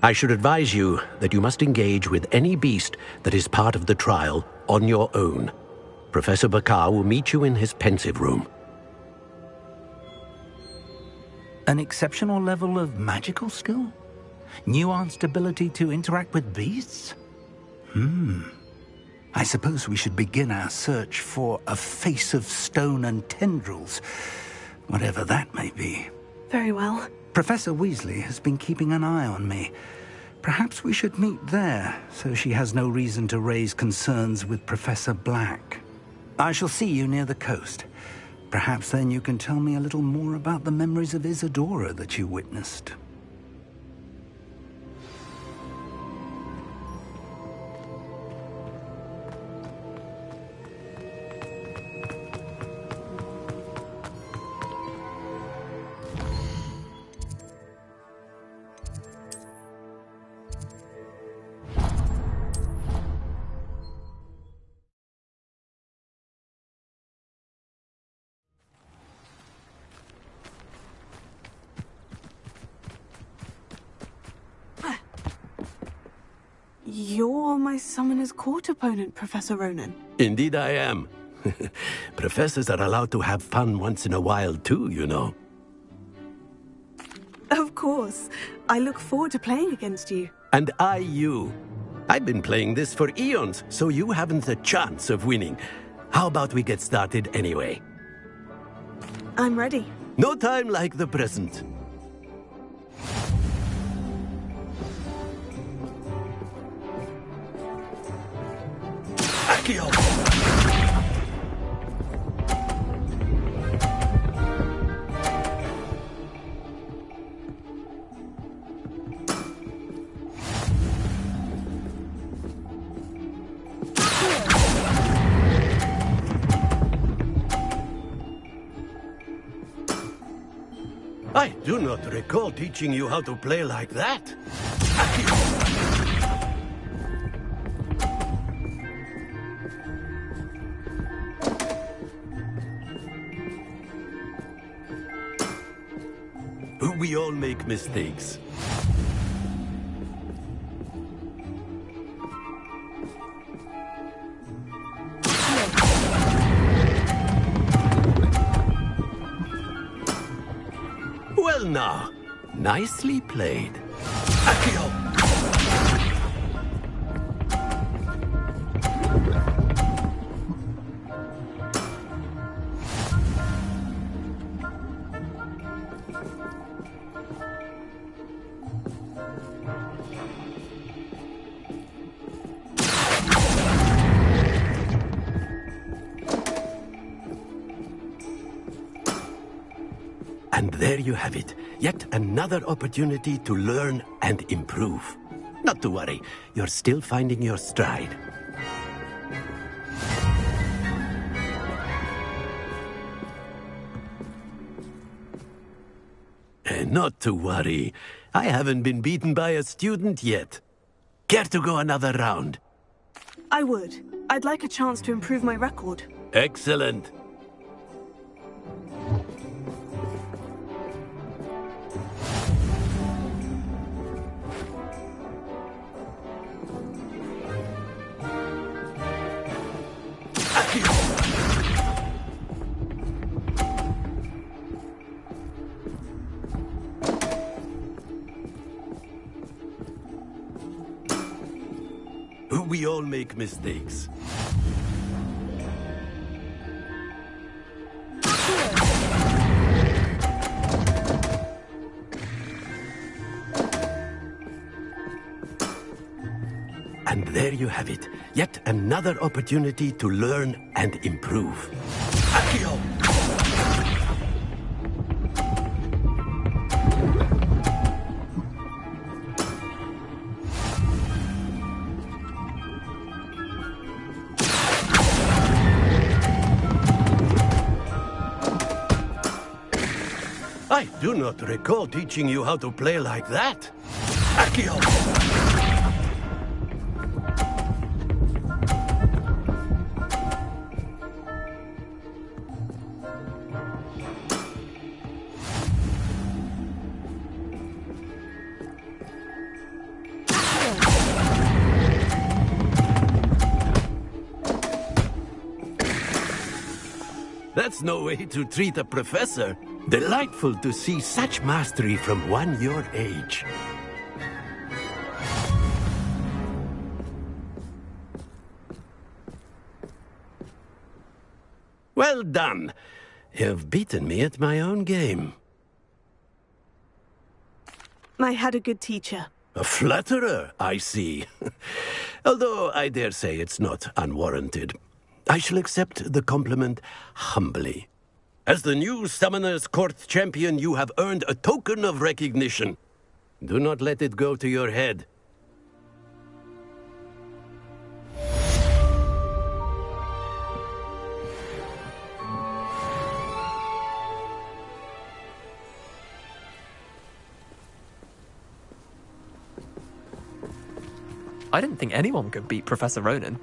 I should advise you that you must engage with any beast that is part of the trial on your own. Professor Bakar will meet you in his pensive room. An exceptional level of magical skill? Nuanced ability to interact with beasts? I suppose we should begin our search for a face of stone and tendrils, whatever that may be. Very well. Professor Weasley has been keeping an eye on me. Perhaps we should meet there, so she has no reason to raise concerns with Professor Black. I shall see you near the coast. Perhaps then you can tell me a little more about the memories of Isadora that you witnessed. You're my Summoner's Court opponent, Professor Ronan. Indeed I am. Professors are allowed to have fun once in a while too, you know. Of course. I look forward to playing against you. And I you. I've been playing this for eons, so you haven't a chance of winning. How about we get started anyway? I'm ready. No time like the present. Accio! I do not recall teaching you how to play like that. We all make mistakes. Well now, nicely played. Accio! And there you have it. Yet another opportunity to learn and improve. Not to worry, you're still finding your stride. Not to worry. I haven't been beaten by a student yet. Care to go another round? I would. I'd like a chance to improve my record. Excellent. We all make mistakes. And there you have it. Yet another opportunity to learn and improve. Accio! I do not recall teaching you how to play like that. Accio! That's no way to treat a professor. Delightful to see such mastery from one your age. Well done. You've beaten me at my own game. I had a good teacher. A flatterer, I see. Although I dare say it's not unwarranted. I shall accept the compliment humbly. As the new Summoner's Court champion, you have earned a token of recognition. Do not let it go to your head. I didn't think anyone could beat Professor Ronan.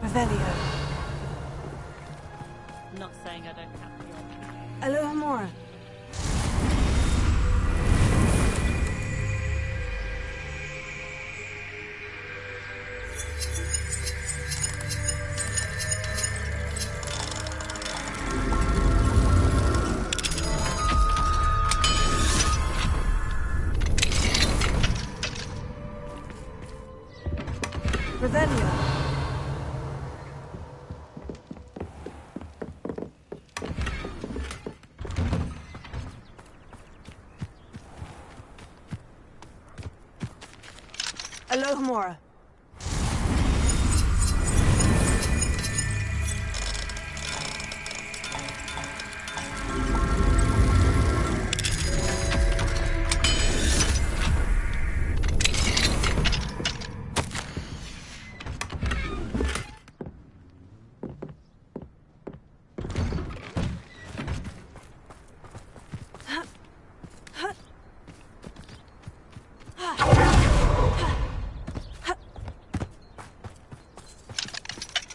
Revelio. Not saying I don't have the option. Alohomora. Revelio. Alohomora.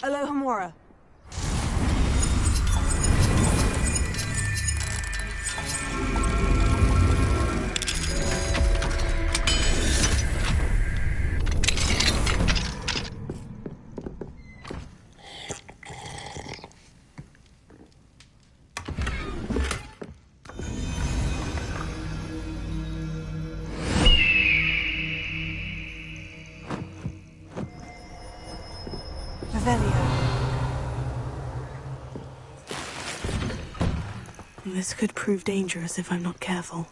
Alohomora. Revelio. This could prove dangerous if I'm not careful.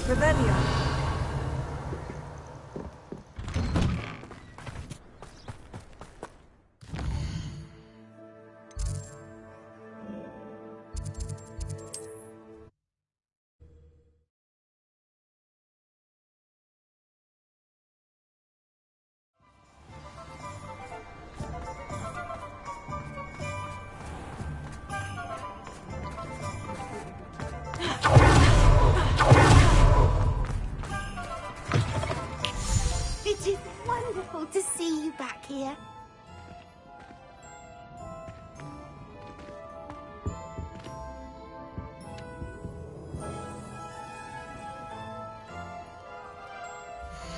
Rebellion. It is wonderful to see you back here.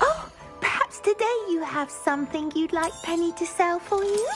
Oh, perhaps today you have something you'd like Penny to sell for you?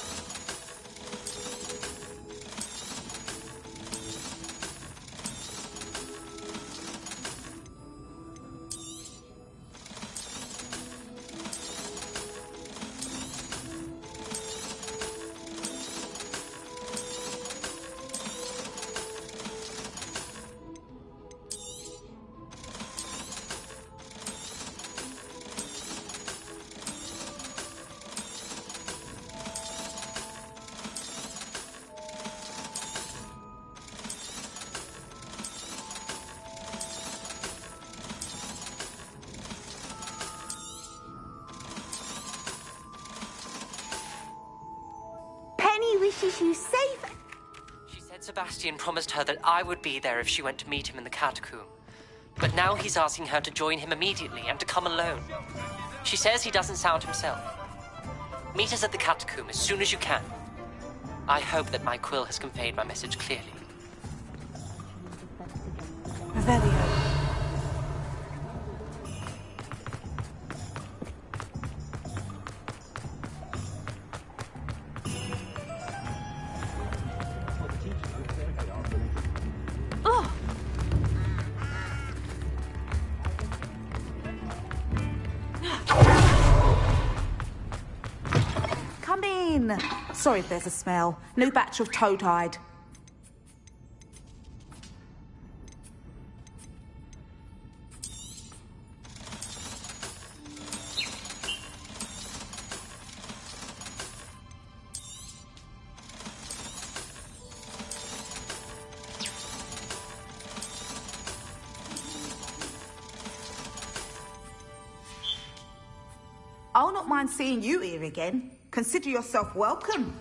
Wishes you safe. She said Sebastian promised her that I would be there if she went to meet him in the catacomb. But now he's asking her to join him immediately and to come alone. She says he doesn't sound himself. Meet us at the catacomb as soon as you can. I hope that my quill has conveyed my message clearly. Revelio. Oh! Come in. Sorry if there's a smell. New batch of toad-hide. I'll not mind seeing you here again. Consider yourself welcome.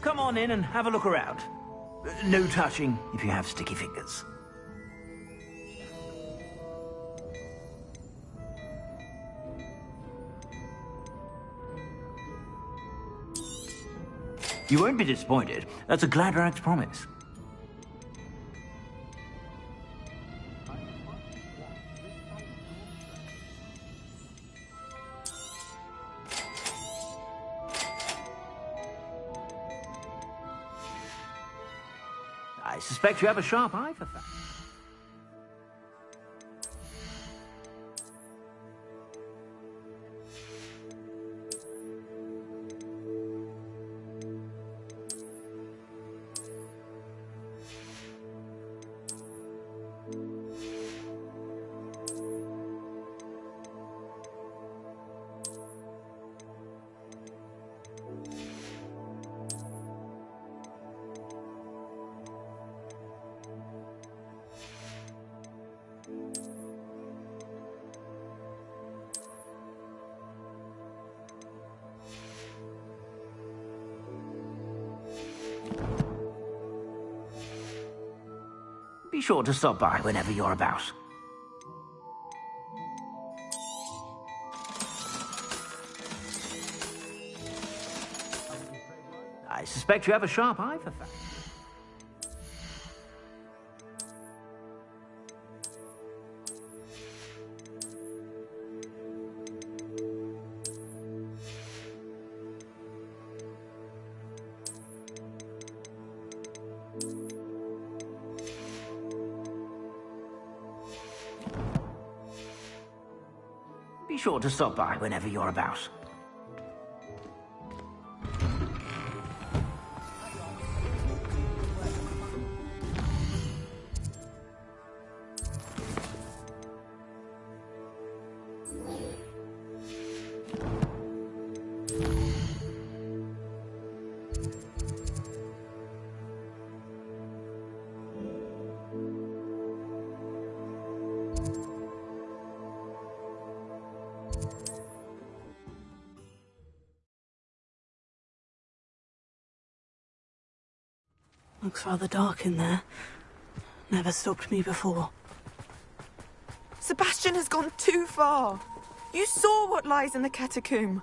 Come on in and have a look around. No touching if you have sticky fingers. You won't be disappointed. That's a Gladrag's promise. I suspect you have a sharp eye for that. Be sure to stop by whenever you're about. I suspect you have a sharp eye for facts. Be sure to stop by whenever you're about. Looks rather dark in there. Never stopped me before. Sebastian has gone too far. You saw what lies in the catacomb.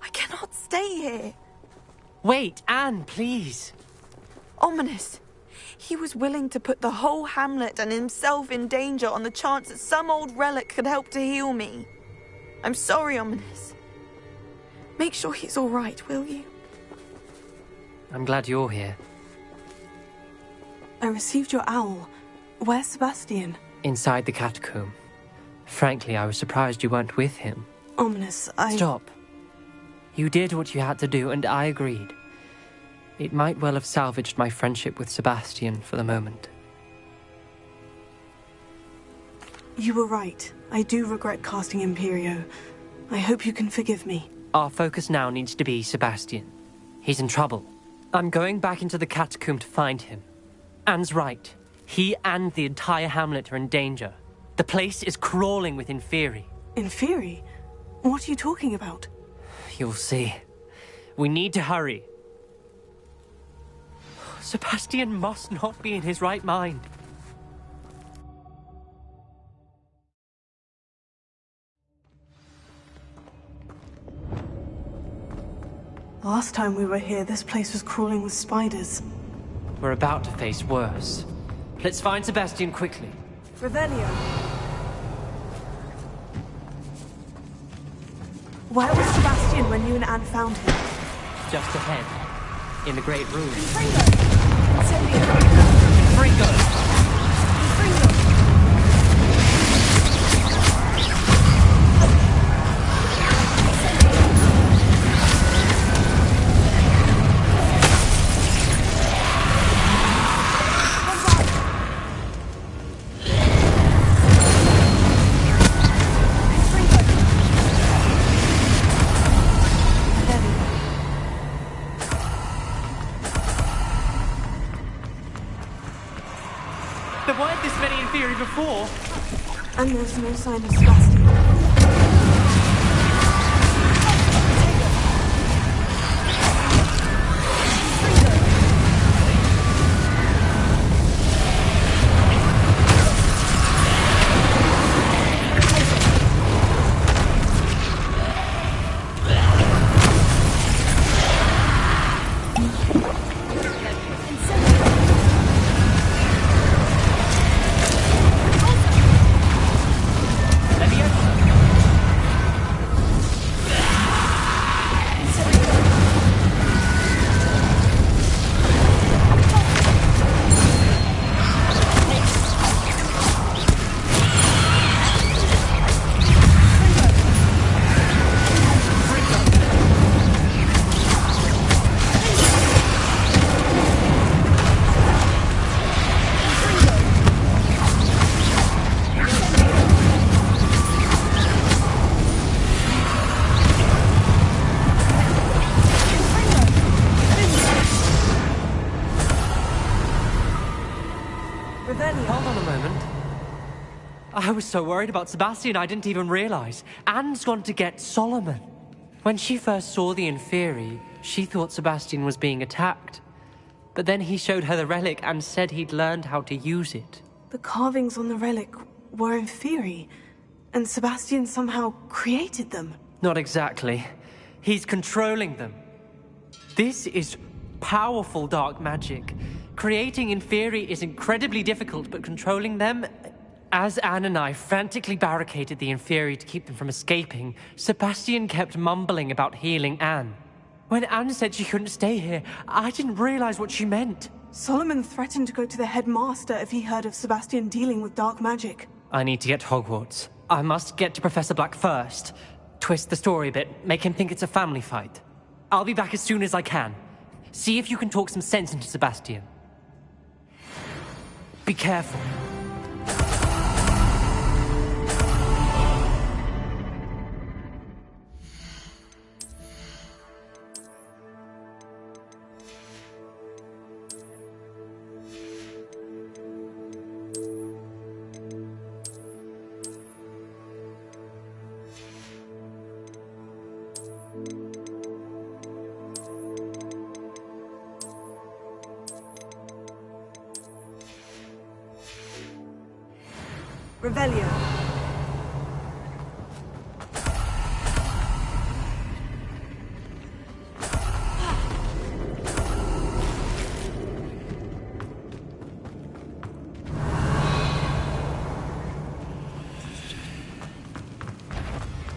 I cannot stay here. Wait, Anne, please. Ominous. He was willing to put the whole hamlet and himself in danger on the chance that some old relic could help to heal me. I'm sorry, Ominous. Make sure he's all right, will you? I'm glad you're here. I received your owl. Where's Sebastian? Inside the catacomb. Frankly, I was surprised you weren't with him. Ominous, Stop. You did what you had to do, and I agreed. It might well have salvaged my friendship with Sebastian for the moment. You were right. I do regret casting Imperio. I hope you can forgive me. Our focus now needs to be Sebastian. He's in trouble. I'm going back into the catacomb to find him. Anne's right. He and the entire hamlet are in danger. The place is crawling with Inferi. Inferi? What are you talking about? You'll see. We need to hurry. Sebastian must not be in his right mind. Last time we were here, this place was crawling with spiders. We're about to face worse. Let's find Sebastian quickly. Revelio. Where was Sebastian when you and Anne found him? Just ahead. In the great room. Incendio. Fringo! There weren't this many Inferi before. And there's no sign of Sebastian. Hold on a moment. I was so worried about Sebastian I didn't even realize. Anne's gone to get Solomon. When she first saw the Inferi, she thought Sebastian was being attacked. But then he showed her the relic and said he'd learned how to use it. The carvings on the relic were Inferi, and Sebastian somehow created them. Not exactly. He's controlling them. This is powerful dark magic. Creating Inferi is incredibly difficult, but controlling them... As Anne and I frantically barricaded the Inferi to keep them from escaping, Sebastian kept mumbling about healing Anne. When Anne said she couldn't stay here, I didn't realize what she meant. Solomon threatened to go to the headmaster if he heard of Sebastian dealing with dark magic. I need to get to Hogwarts. I must get to Professor Black first. Twist the story a bit, make him think it's a family fight. I'll be back as soon as I can. See if you can talk some sense into Sebastian. Be careful. Revelio.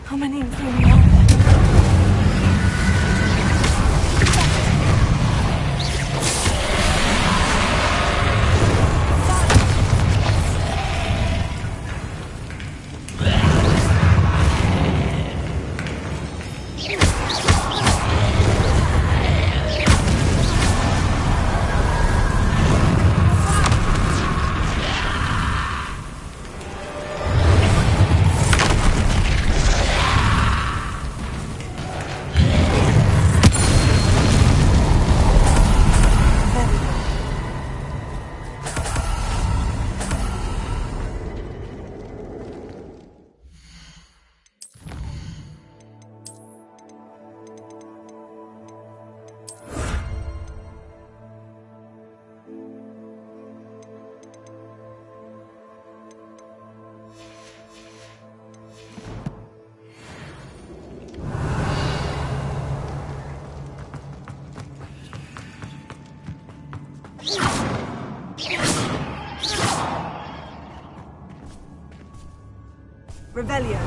How many Inferi are there? Revelio.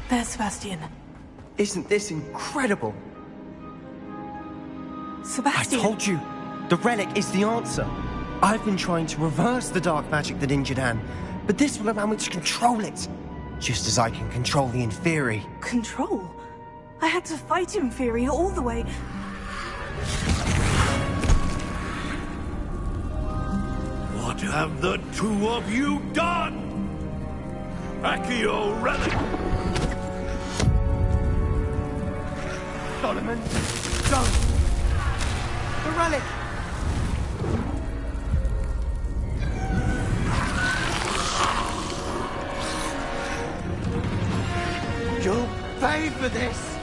There's Sebastian. Isn't this incredible? Sebastian! I told you, the relic is the answer. I've been trying to reverse the dark magic that injured Anne, but this will allow me to control it. Just as I can control the Inferi. Control? I had to fight Inferi all the way. What have the two of you done? Accio relic! Solomon, don't! The relic! You'll pay for this!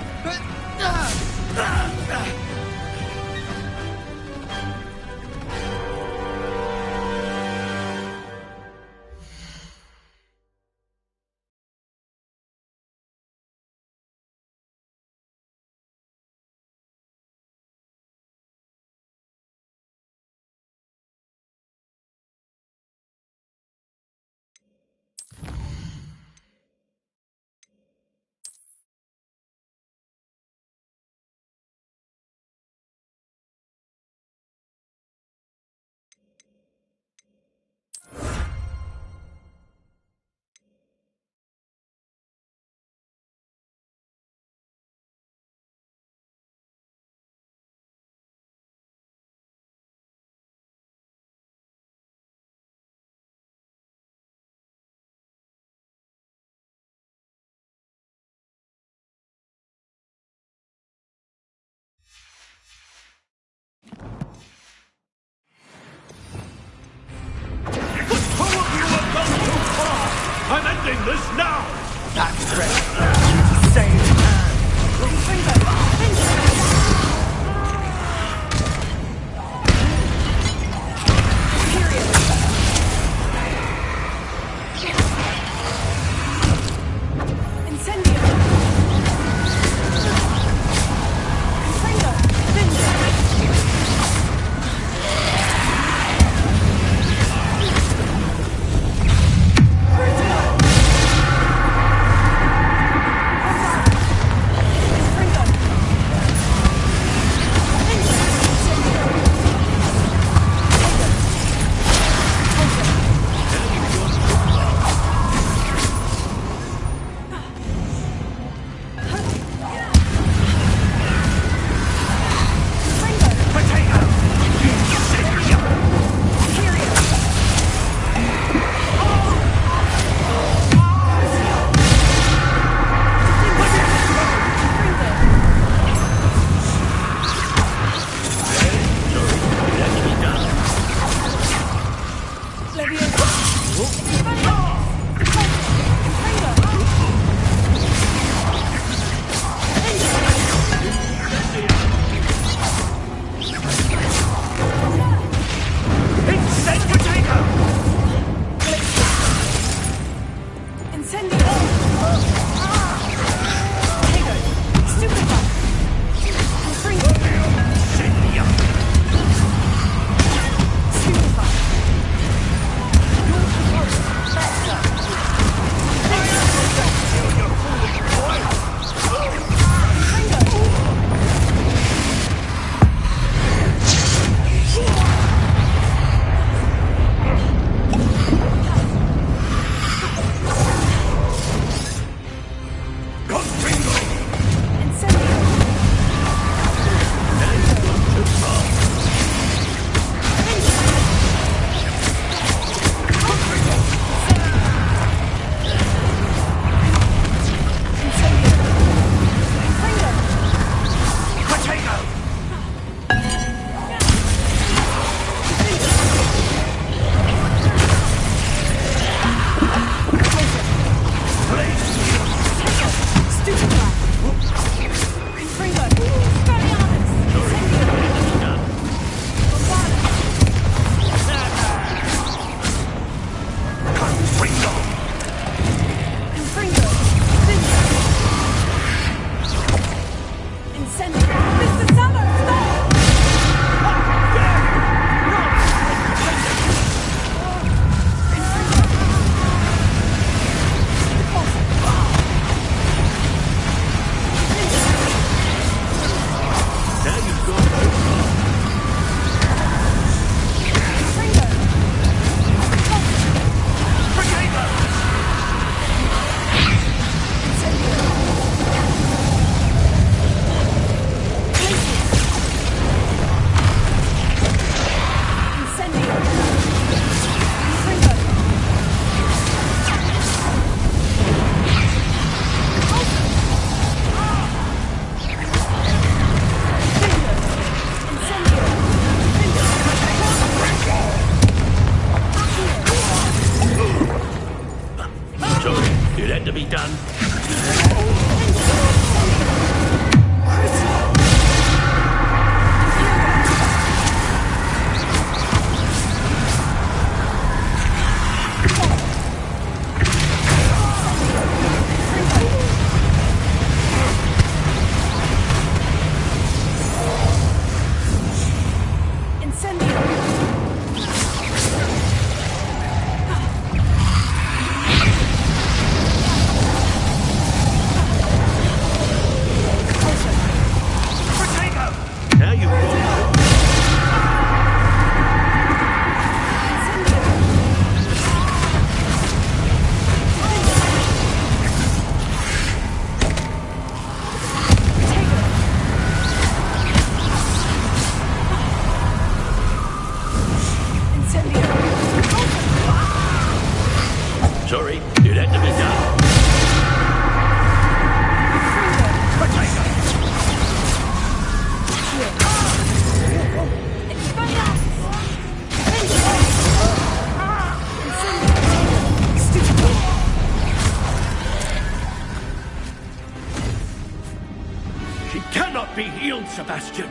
on, Sebastian!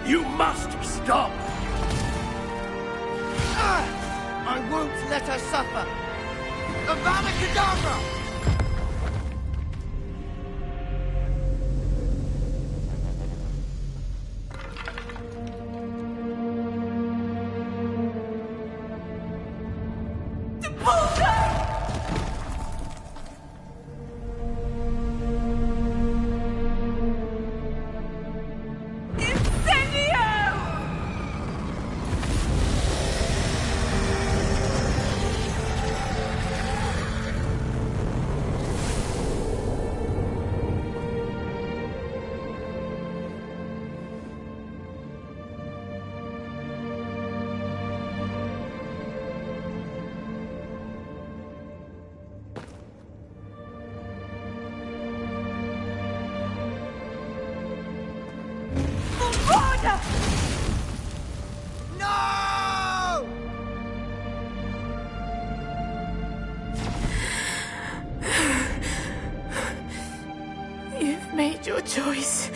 You must stop! I won't let her suffer! Avada Kedavra! No! You've made your choice.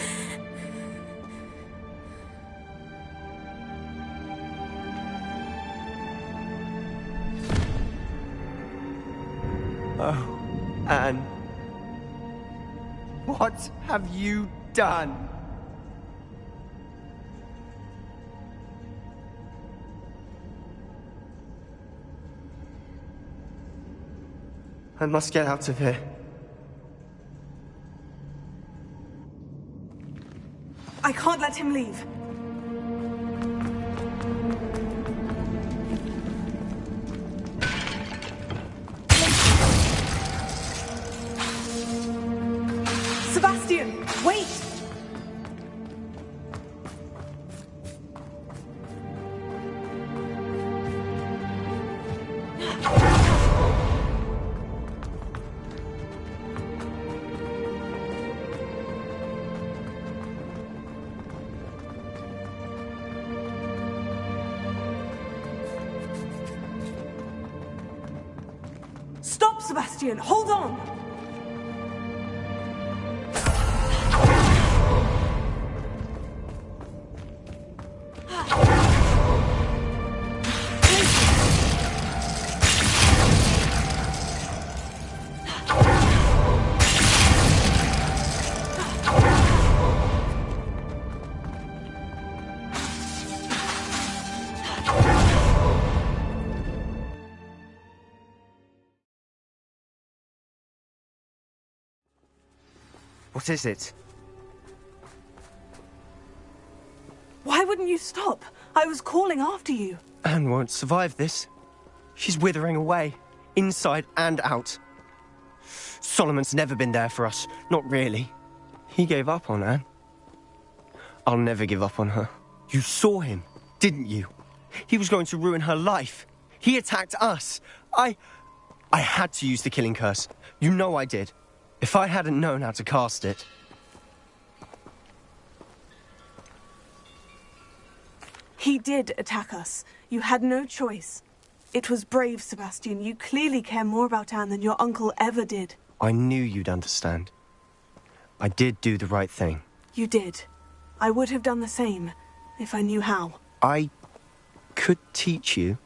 Oh, Anne. What have you done? I must get out of here. I can't let him leave. Sebastian, wait! Stop, Sebastian! Hold on! What is it? Why wouldn't you stop? I was calling after you. Anne won't survive this. She's withering away, inside and out. Solomon's never been there for us, not really. He gave up on Anne. I'll never give up on her. You saw him, didn't you? He was going to ruin her life. He attacked us. I had to use the killing curse. You know I did. If I hadn't known how to cast it... He did attack us. You had no choice. It was brave, Sebastian. You clearly care more about Anne than your uncle ever did. I knew you'd understand. I did do the right thing. You did. I would have done the same, if I knew how. I could teach you.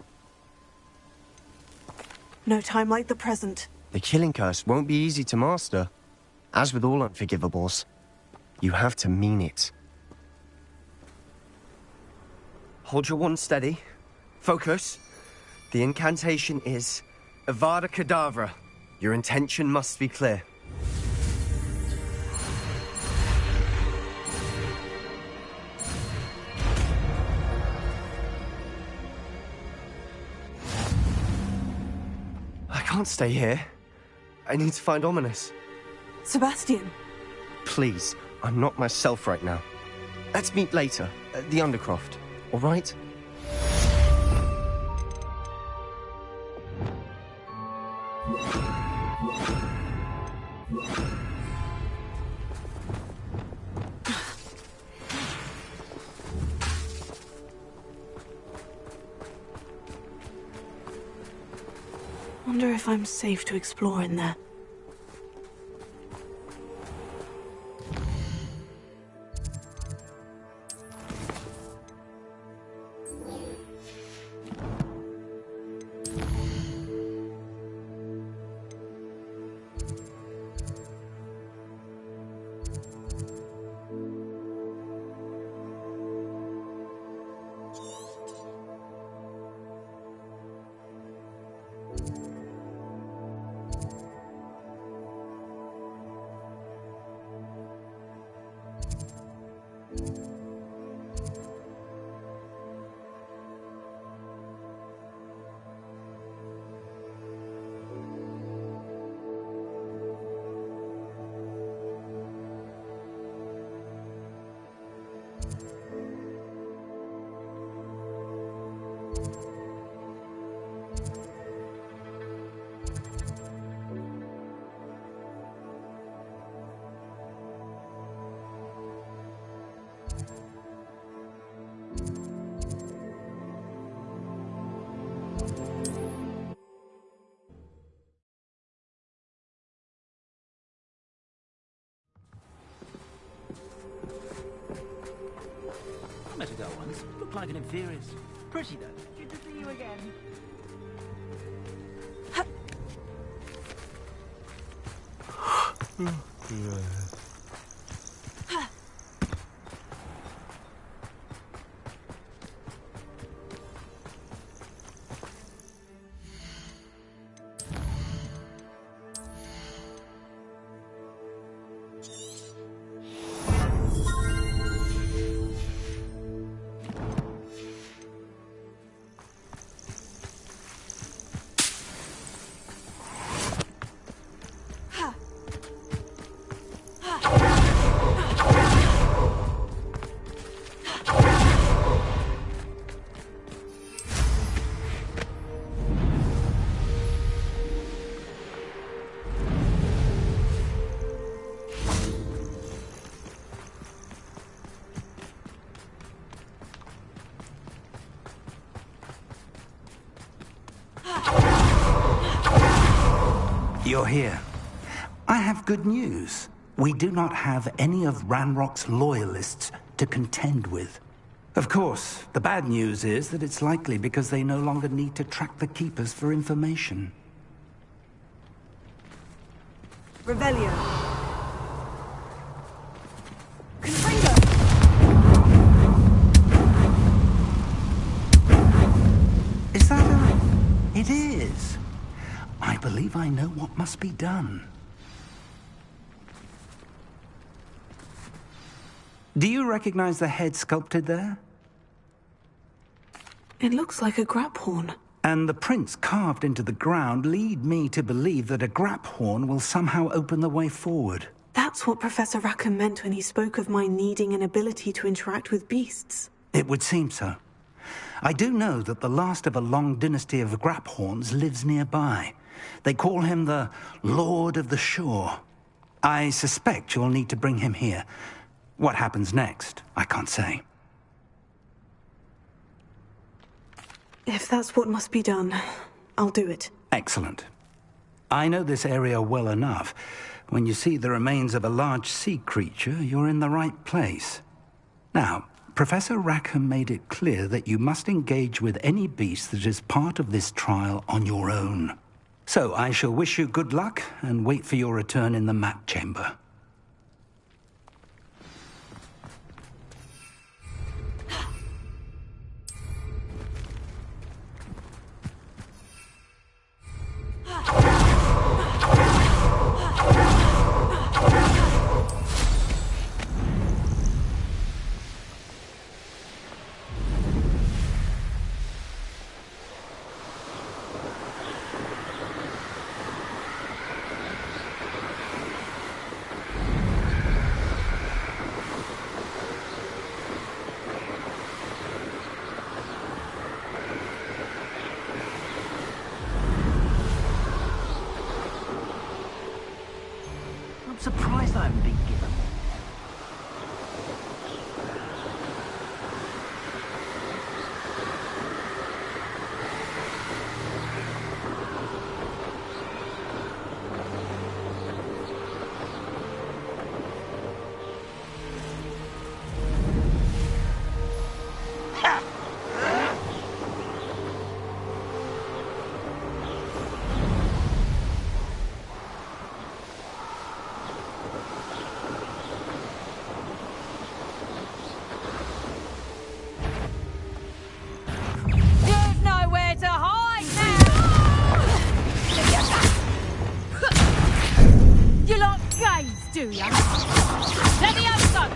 No time like the present. The killing curse won't be easy to master. As with all unforgivables, you have to mean it. Hold your wand steady. Focus. The incantation is Avada Kedavra. Your intention must be clear. I can't stay here. I need to find Ominous. Sebastian. Please, I'm not myself right now. Let's meet later, at the Undercroft, all right? Wonder if I'm safe to explore in there. like an inferior's. Pretty, though. Good to see you again. You're here. I have good news. We do not have any of Ranrock's loyalists to contend with. Of course, the bad news is that it's likely because they no longer need to track the Keepers for information. Revelio. Is that a... It is. I believe I know what must be done. Do you recognize the head sculpted there? It looks like a grap horn. And the prints carved into the ground lead me to believe that a grap horn will somehow open the way forward. That's what Professor Rackham meant when he spoke of my needing an ability to interact with beasts. It would seem so. I do know that the last of a long dynasty of grap horns lives nearby. They call him the Lord of the Shore. I suspect you'll need to bring him here. What happens next, I can't say. If that's what must be done, I'll do it. Excellent. I know this area well enough. When you see the remains of a large sea creature, you're in the right place. Now, Professor Rackham made it clear that you must engage with any beast that is part of this trial on your own. So I shall wish you good luck and wait for your return in the map chamber. I'm surprised I haven't been given. Do ya? Let me have some!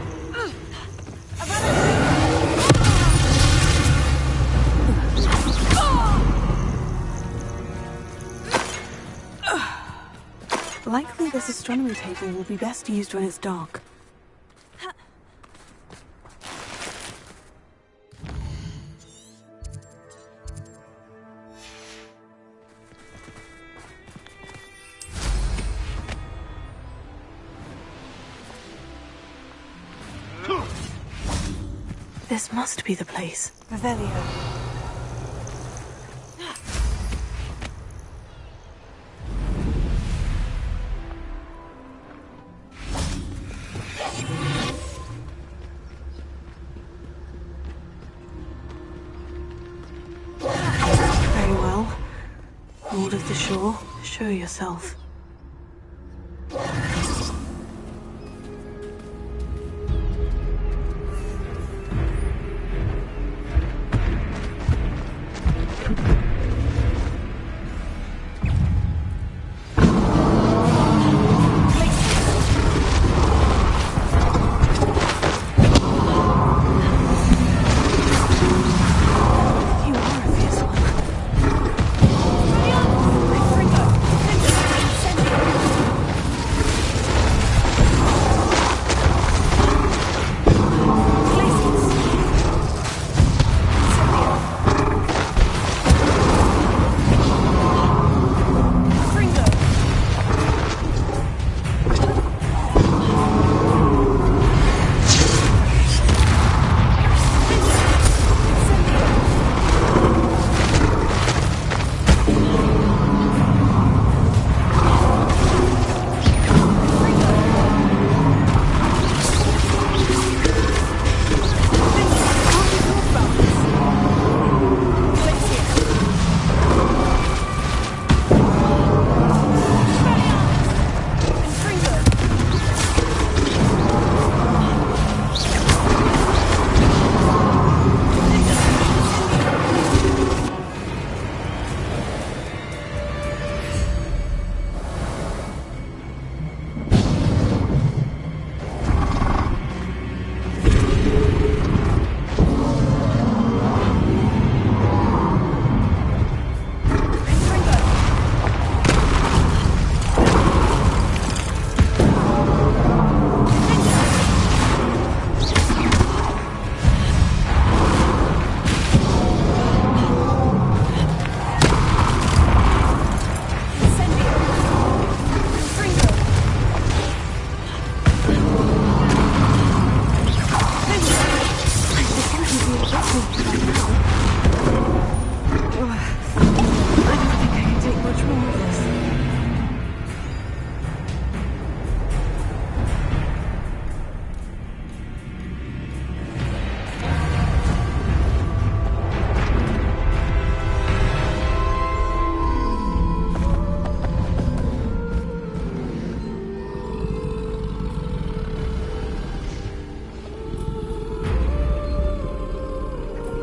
Likely this astronomy table will be best used when it's dark. This must be the place. Revelio. Lord of the Shore, show yourself.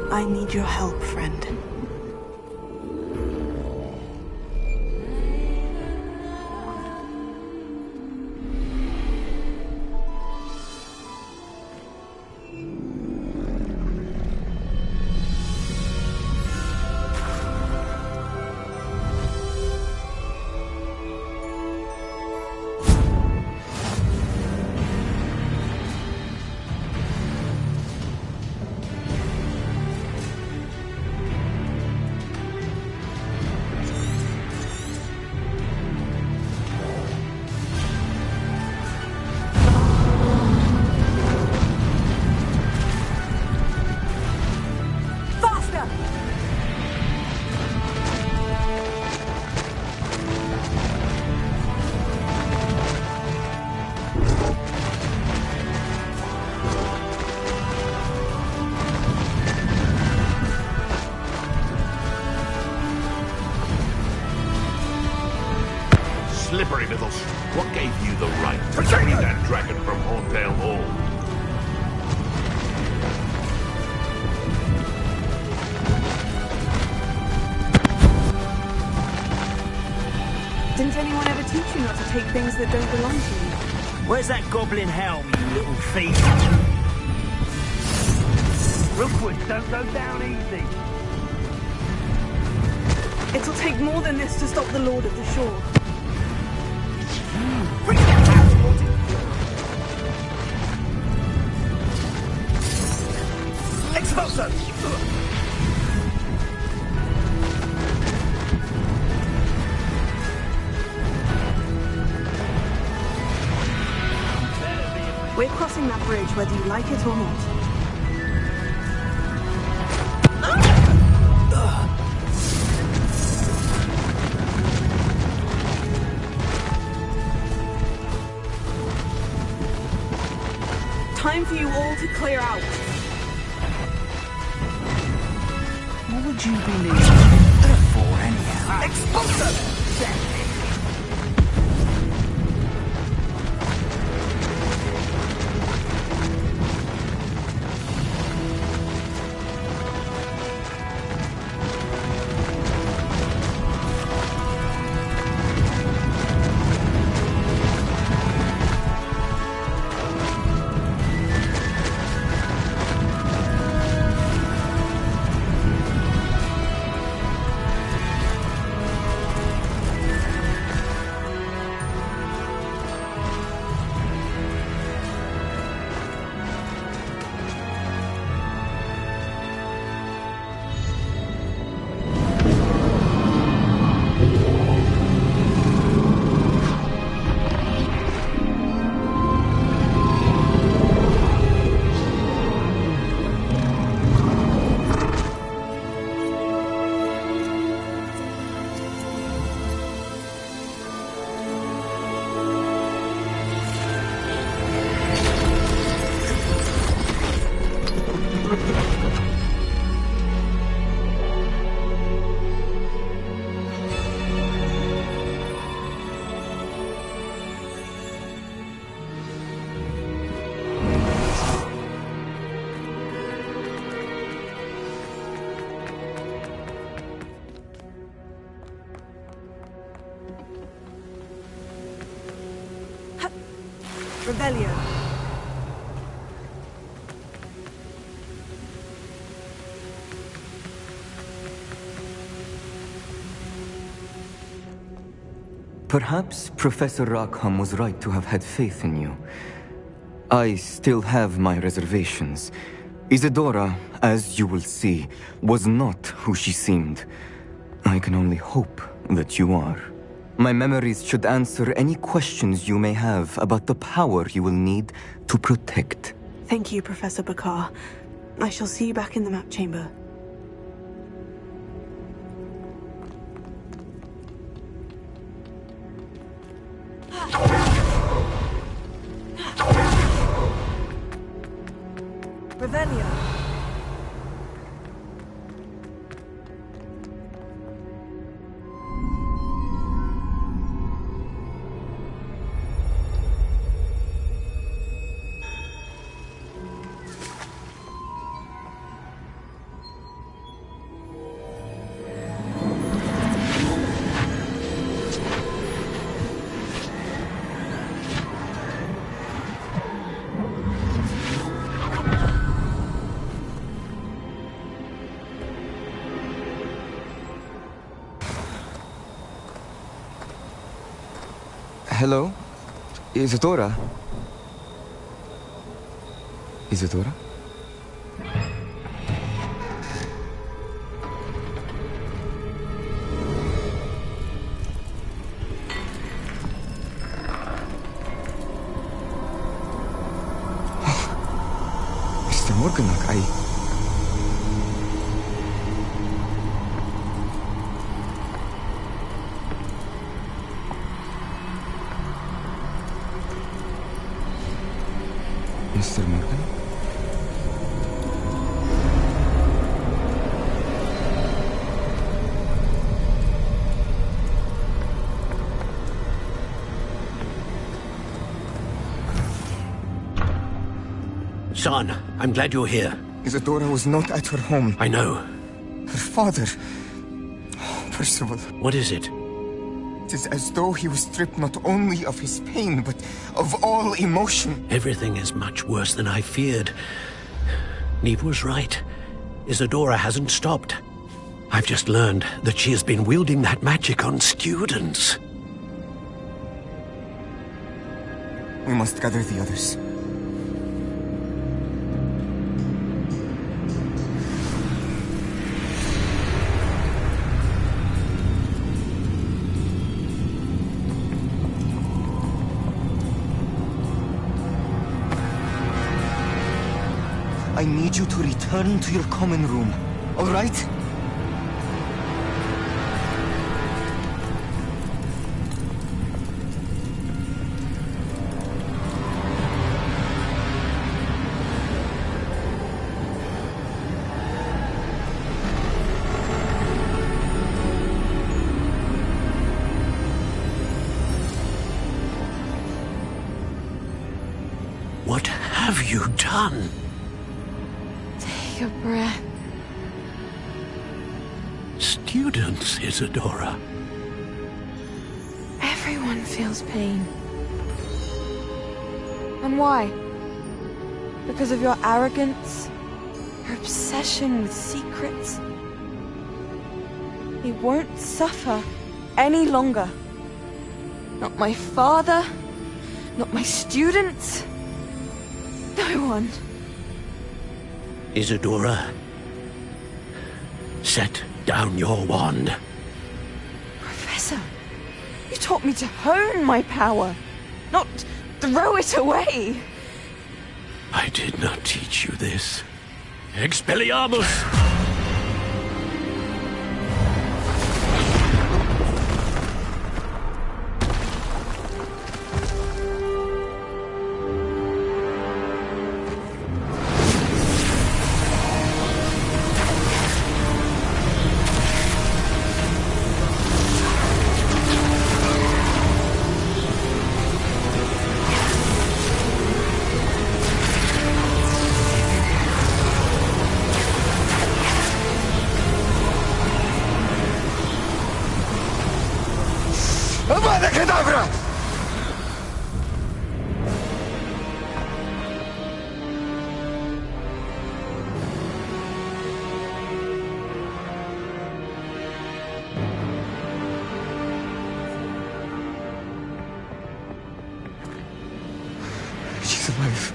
I need your help, friend. Slippery little what gave you the right to free that dragon from Horndale Hall? Didn't anyone ever teach you not to take things that don't belong to you? Where's that goblin helm, you little thief? Rookwood, don't go down easy. It'll take more than this to stop the Lord of the Shore. Bring that passport in. Expulso! We're crossing that bridge whether you like it or not. Time for you all to clear out. What would you believe? for, anyhow? Expulsor! Revelio. Perhaps Professor Rackham was right to have had faith in you. I still have my reservations. Isadora, as you will see, was not who she seemed. I can only hope that you are. My memories should answer any questions you may have about the power you will need to protect. Thank you, Professor Bakar. I shall see you back in the map chamber. Revelio. Hello? Isadora? Isadora? Mr. Morganach, Mr. Morgan? Son, I'm glad you're here. Isadora was not at her home. I know. Her father... Oh, Percival. What is it? It is as though he was stripped not only of his pain, but of all emotion. Everything is much worse than I feared. Neve was right. Isadora hasn't stopped. I've just learned that she has been wielding that magic on students. We must gather the others. I need you to return to your common room, all right? done? Take a breath. Students, Isadora. Everyone feels pain. And why? Because of your arrogance? Your obsession with secrets? He won't suffer any longer. Not my father, not my students, no one. Isadora, set down your wand. Professor, you taught me to hone my power, not throw it away. I did not teach you this. Expelliarmus! Avada Kedavra! She's alive.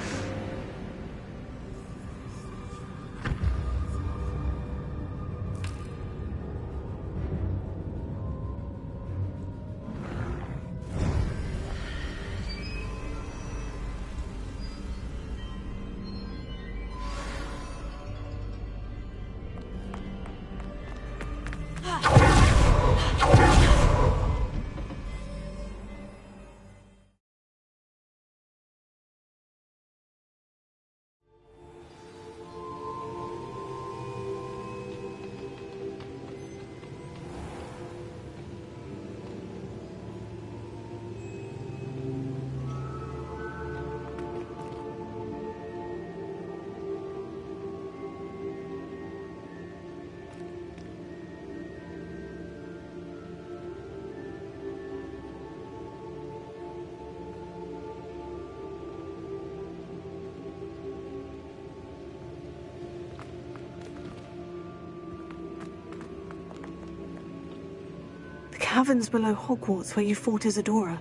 Caverns below Hogwarts where you fought Isadora.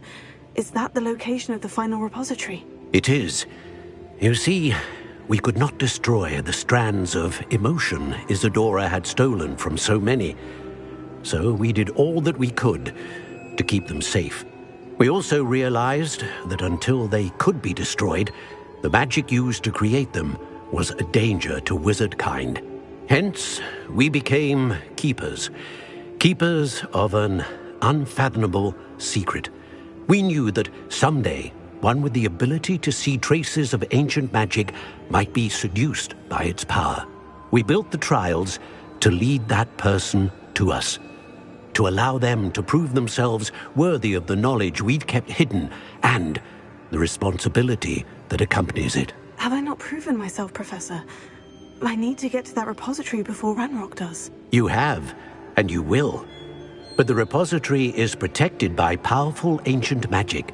Is that the location of the final repository? It is. You see, we could not destroy the strands of emotion Isadora had stolen from so many. So we did all that we could to keep them safe. We also realized that until they could be destroyed, the magic used to create them was a danger to wizard kind. Hence, we became keepers. Keepers of an unfathomable secret. We knew that someday, one with the ability to see traces of ancient magic might be seduced by its power. We built the trials to lead that person to us, to allow them to prove themselves worthy of the knowledge we'd kept hidden and the responsibility that accompanies it. Have I not proven myself, Professor? I need to get to that repository before Ranrock does. You have, and you will. But the repository is protected by powerful ancient magic.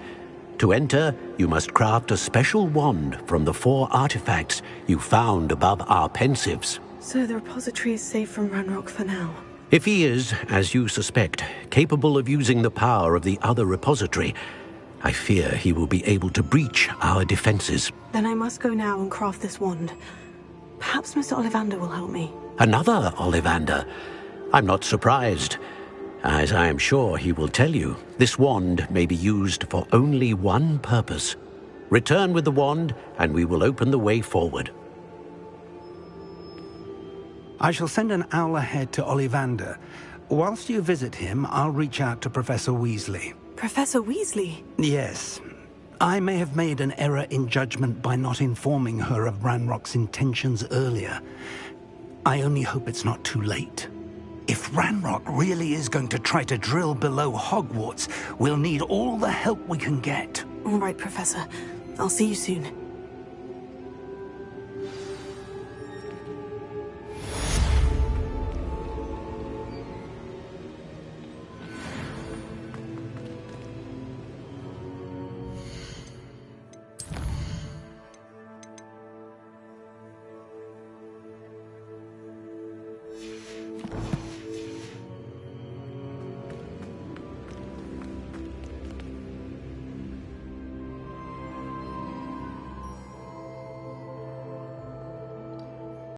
To enter, you must craft a special wand from the 4 artifacts you found above our pensives. So the repository is safe from Ranrock for now. If he is, as you suspect, capable of using the power of the other repository, I fear he will be able to breach our defenses. Then I must go now and craft this wand. Perhaps Mr. Ollivander will help me. Another Ollivander? I'm not surprised. As I am sure he will tell you, this wand may be used for only one purpose. Return with the wand, and we will open the way forward. I shall send an owl ahead to Ollivander. Whilst you visit him, I'll reach out to Professor Weasley. Professor Weasley? Yes. I may have made an error in judgment by not informing her of Ranrock's intentions earlier. I only hope it's not too late. If Ranrock really is going to try to drill below Hogwarts, we'll need all the help we can get. All right, Professor. I'll see you soon.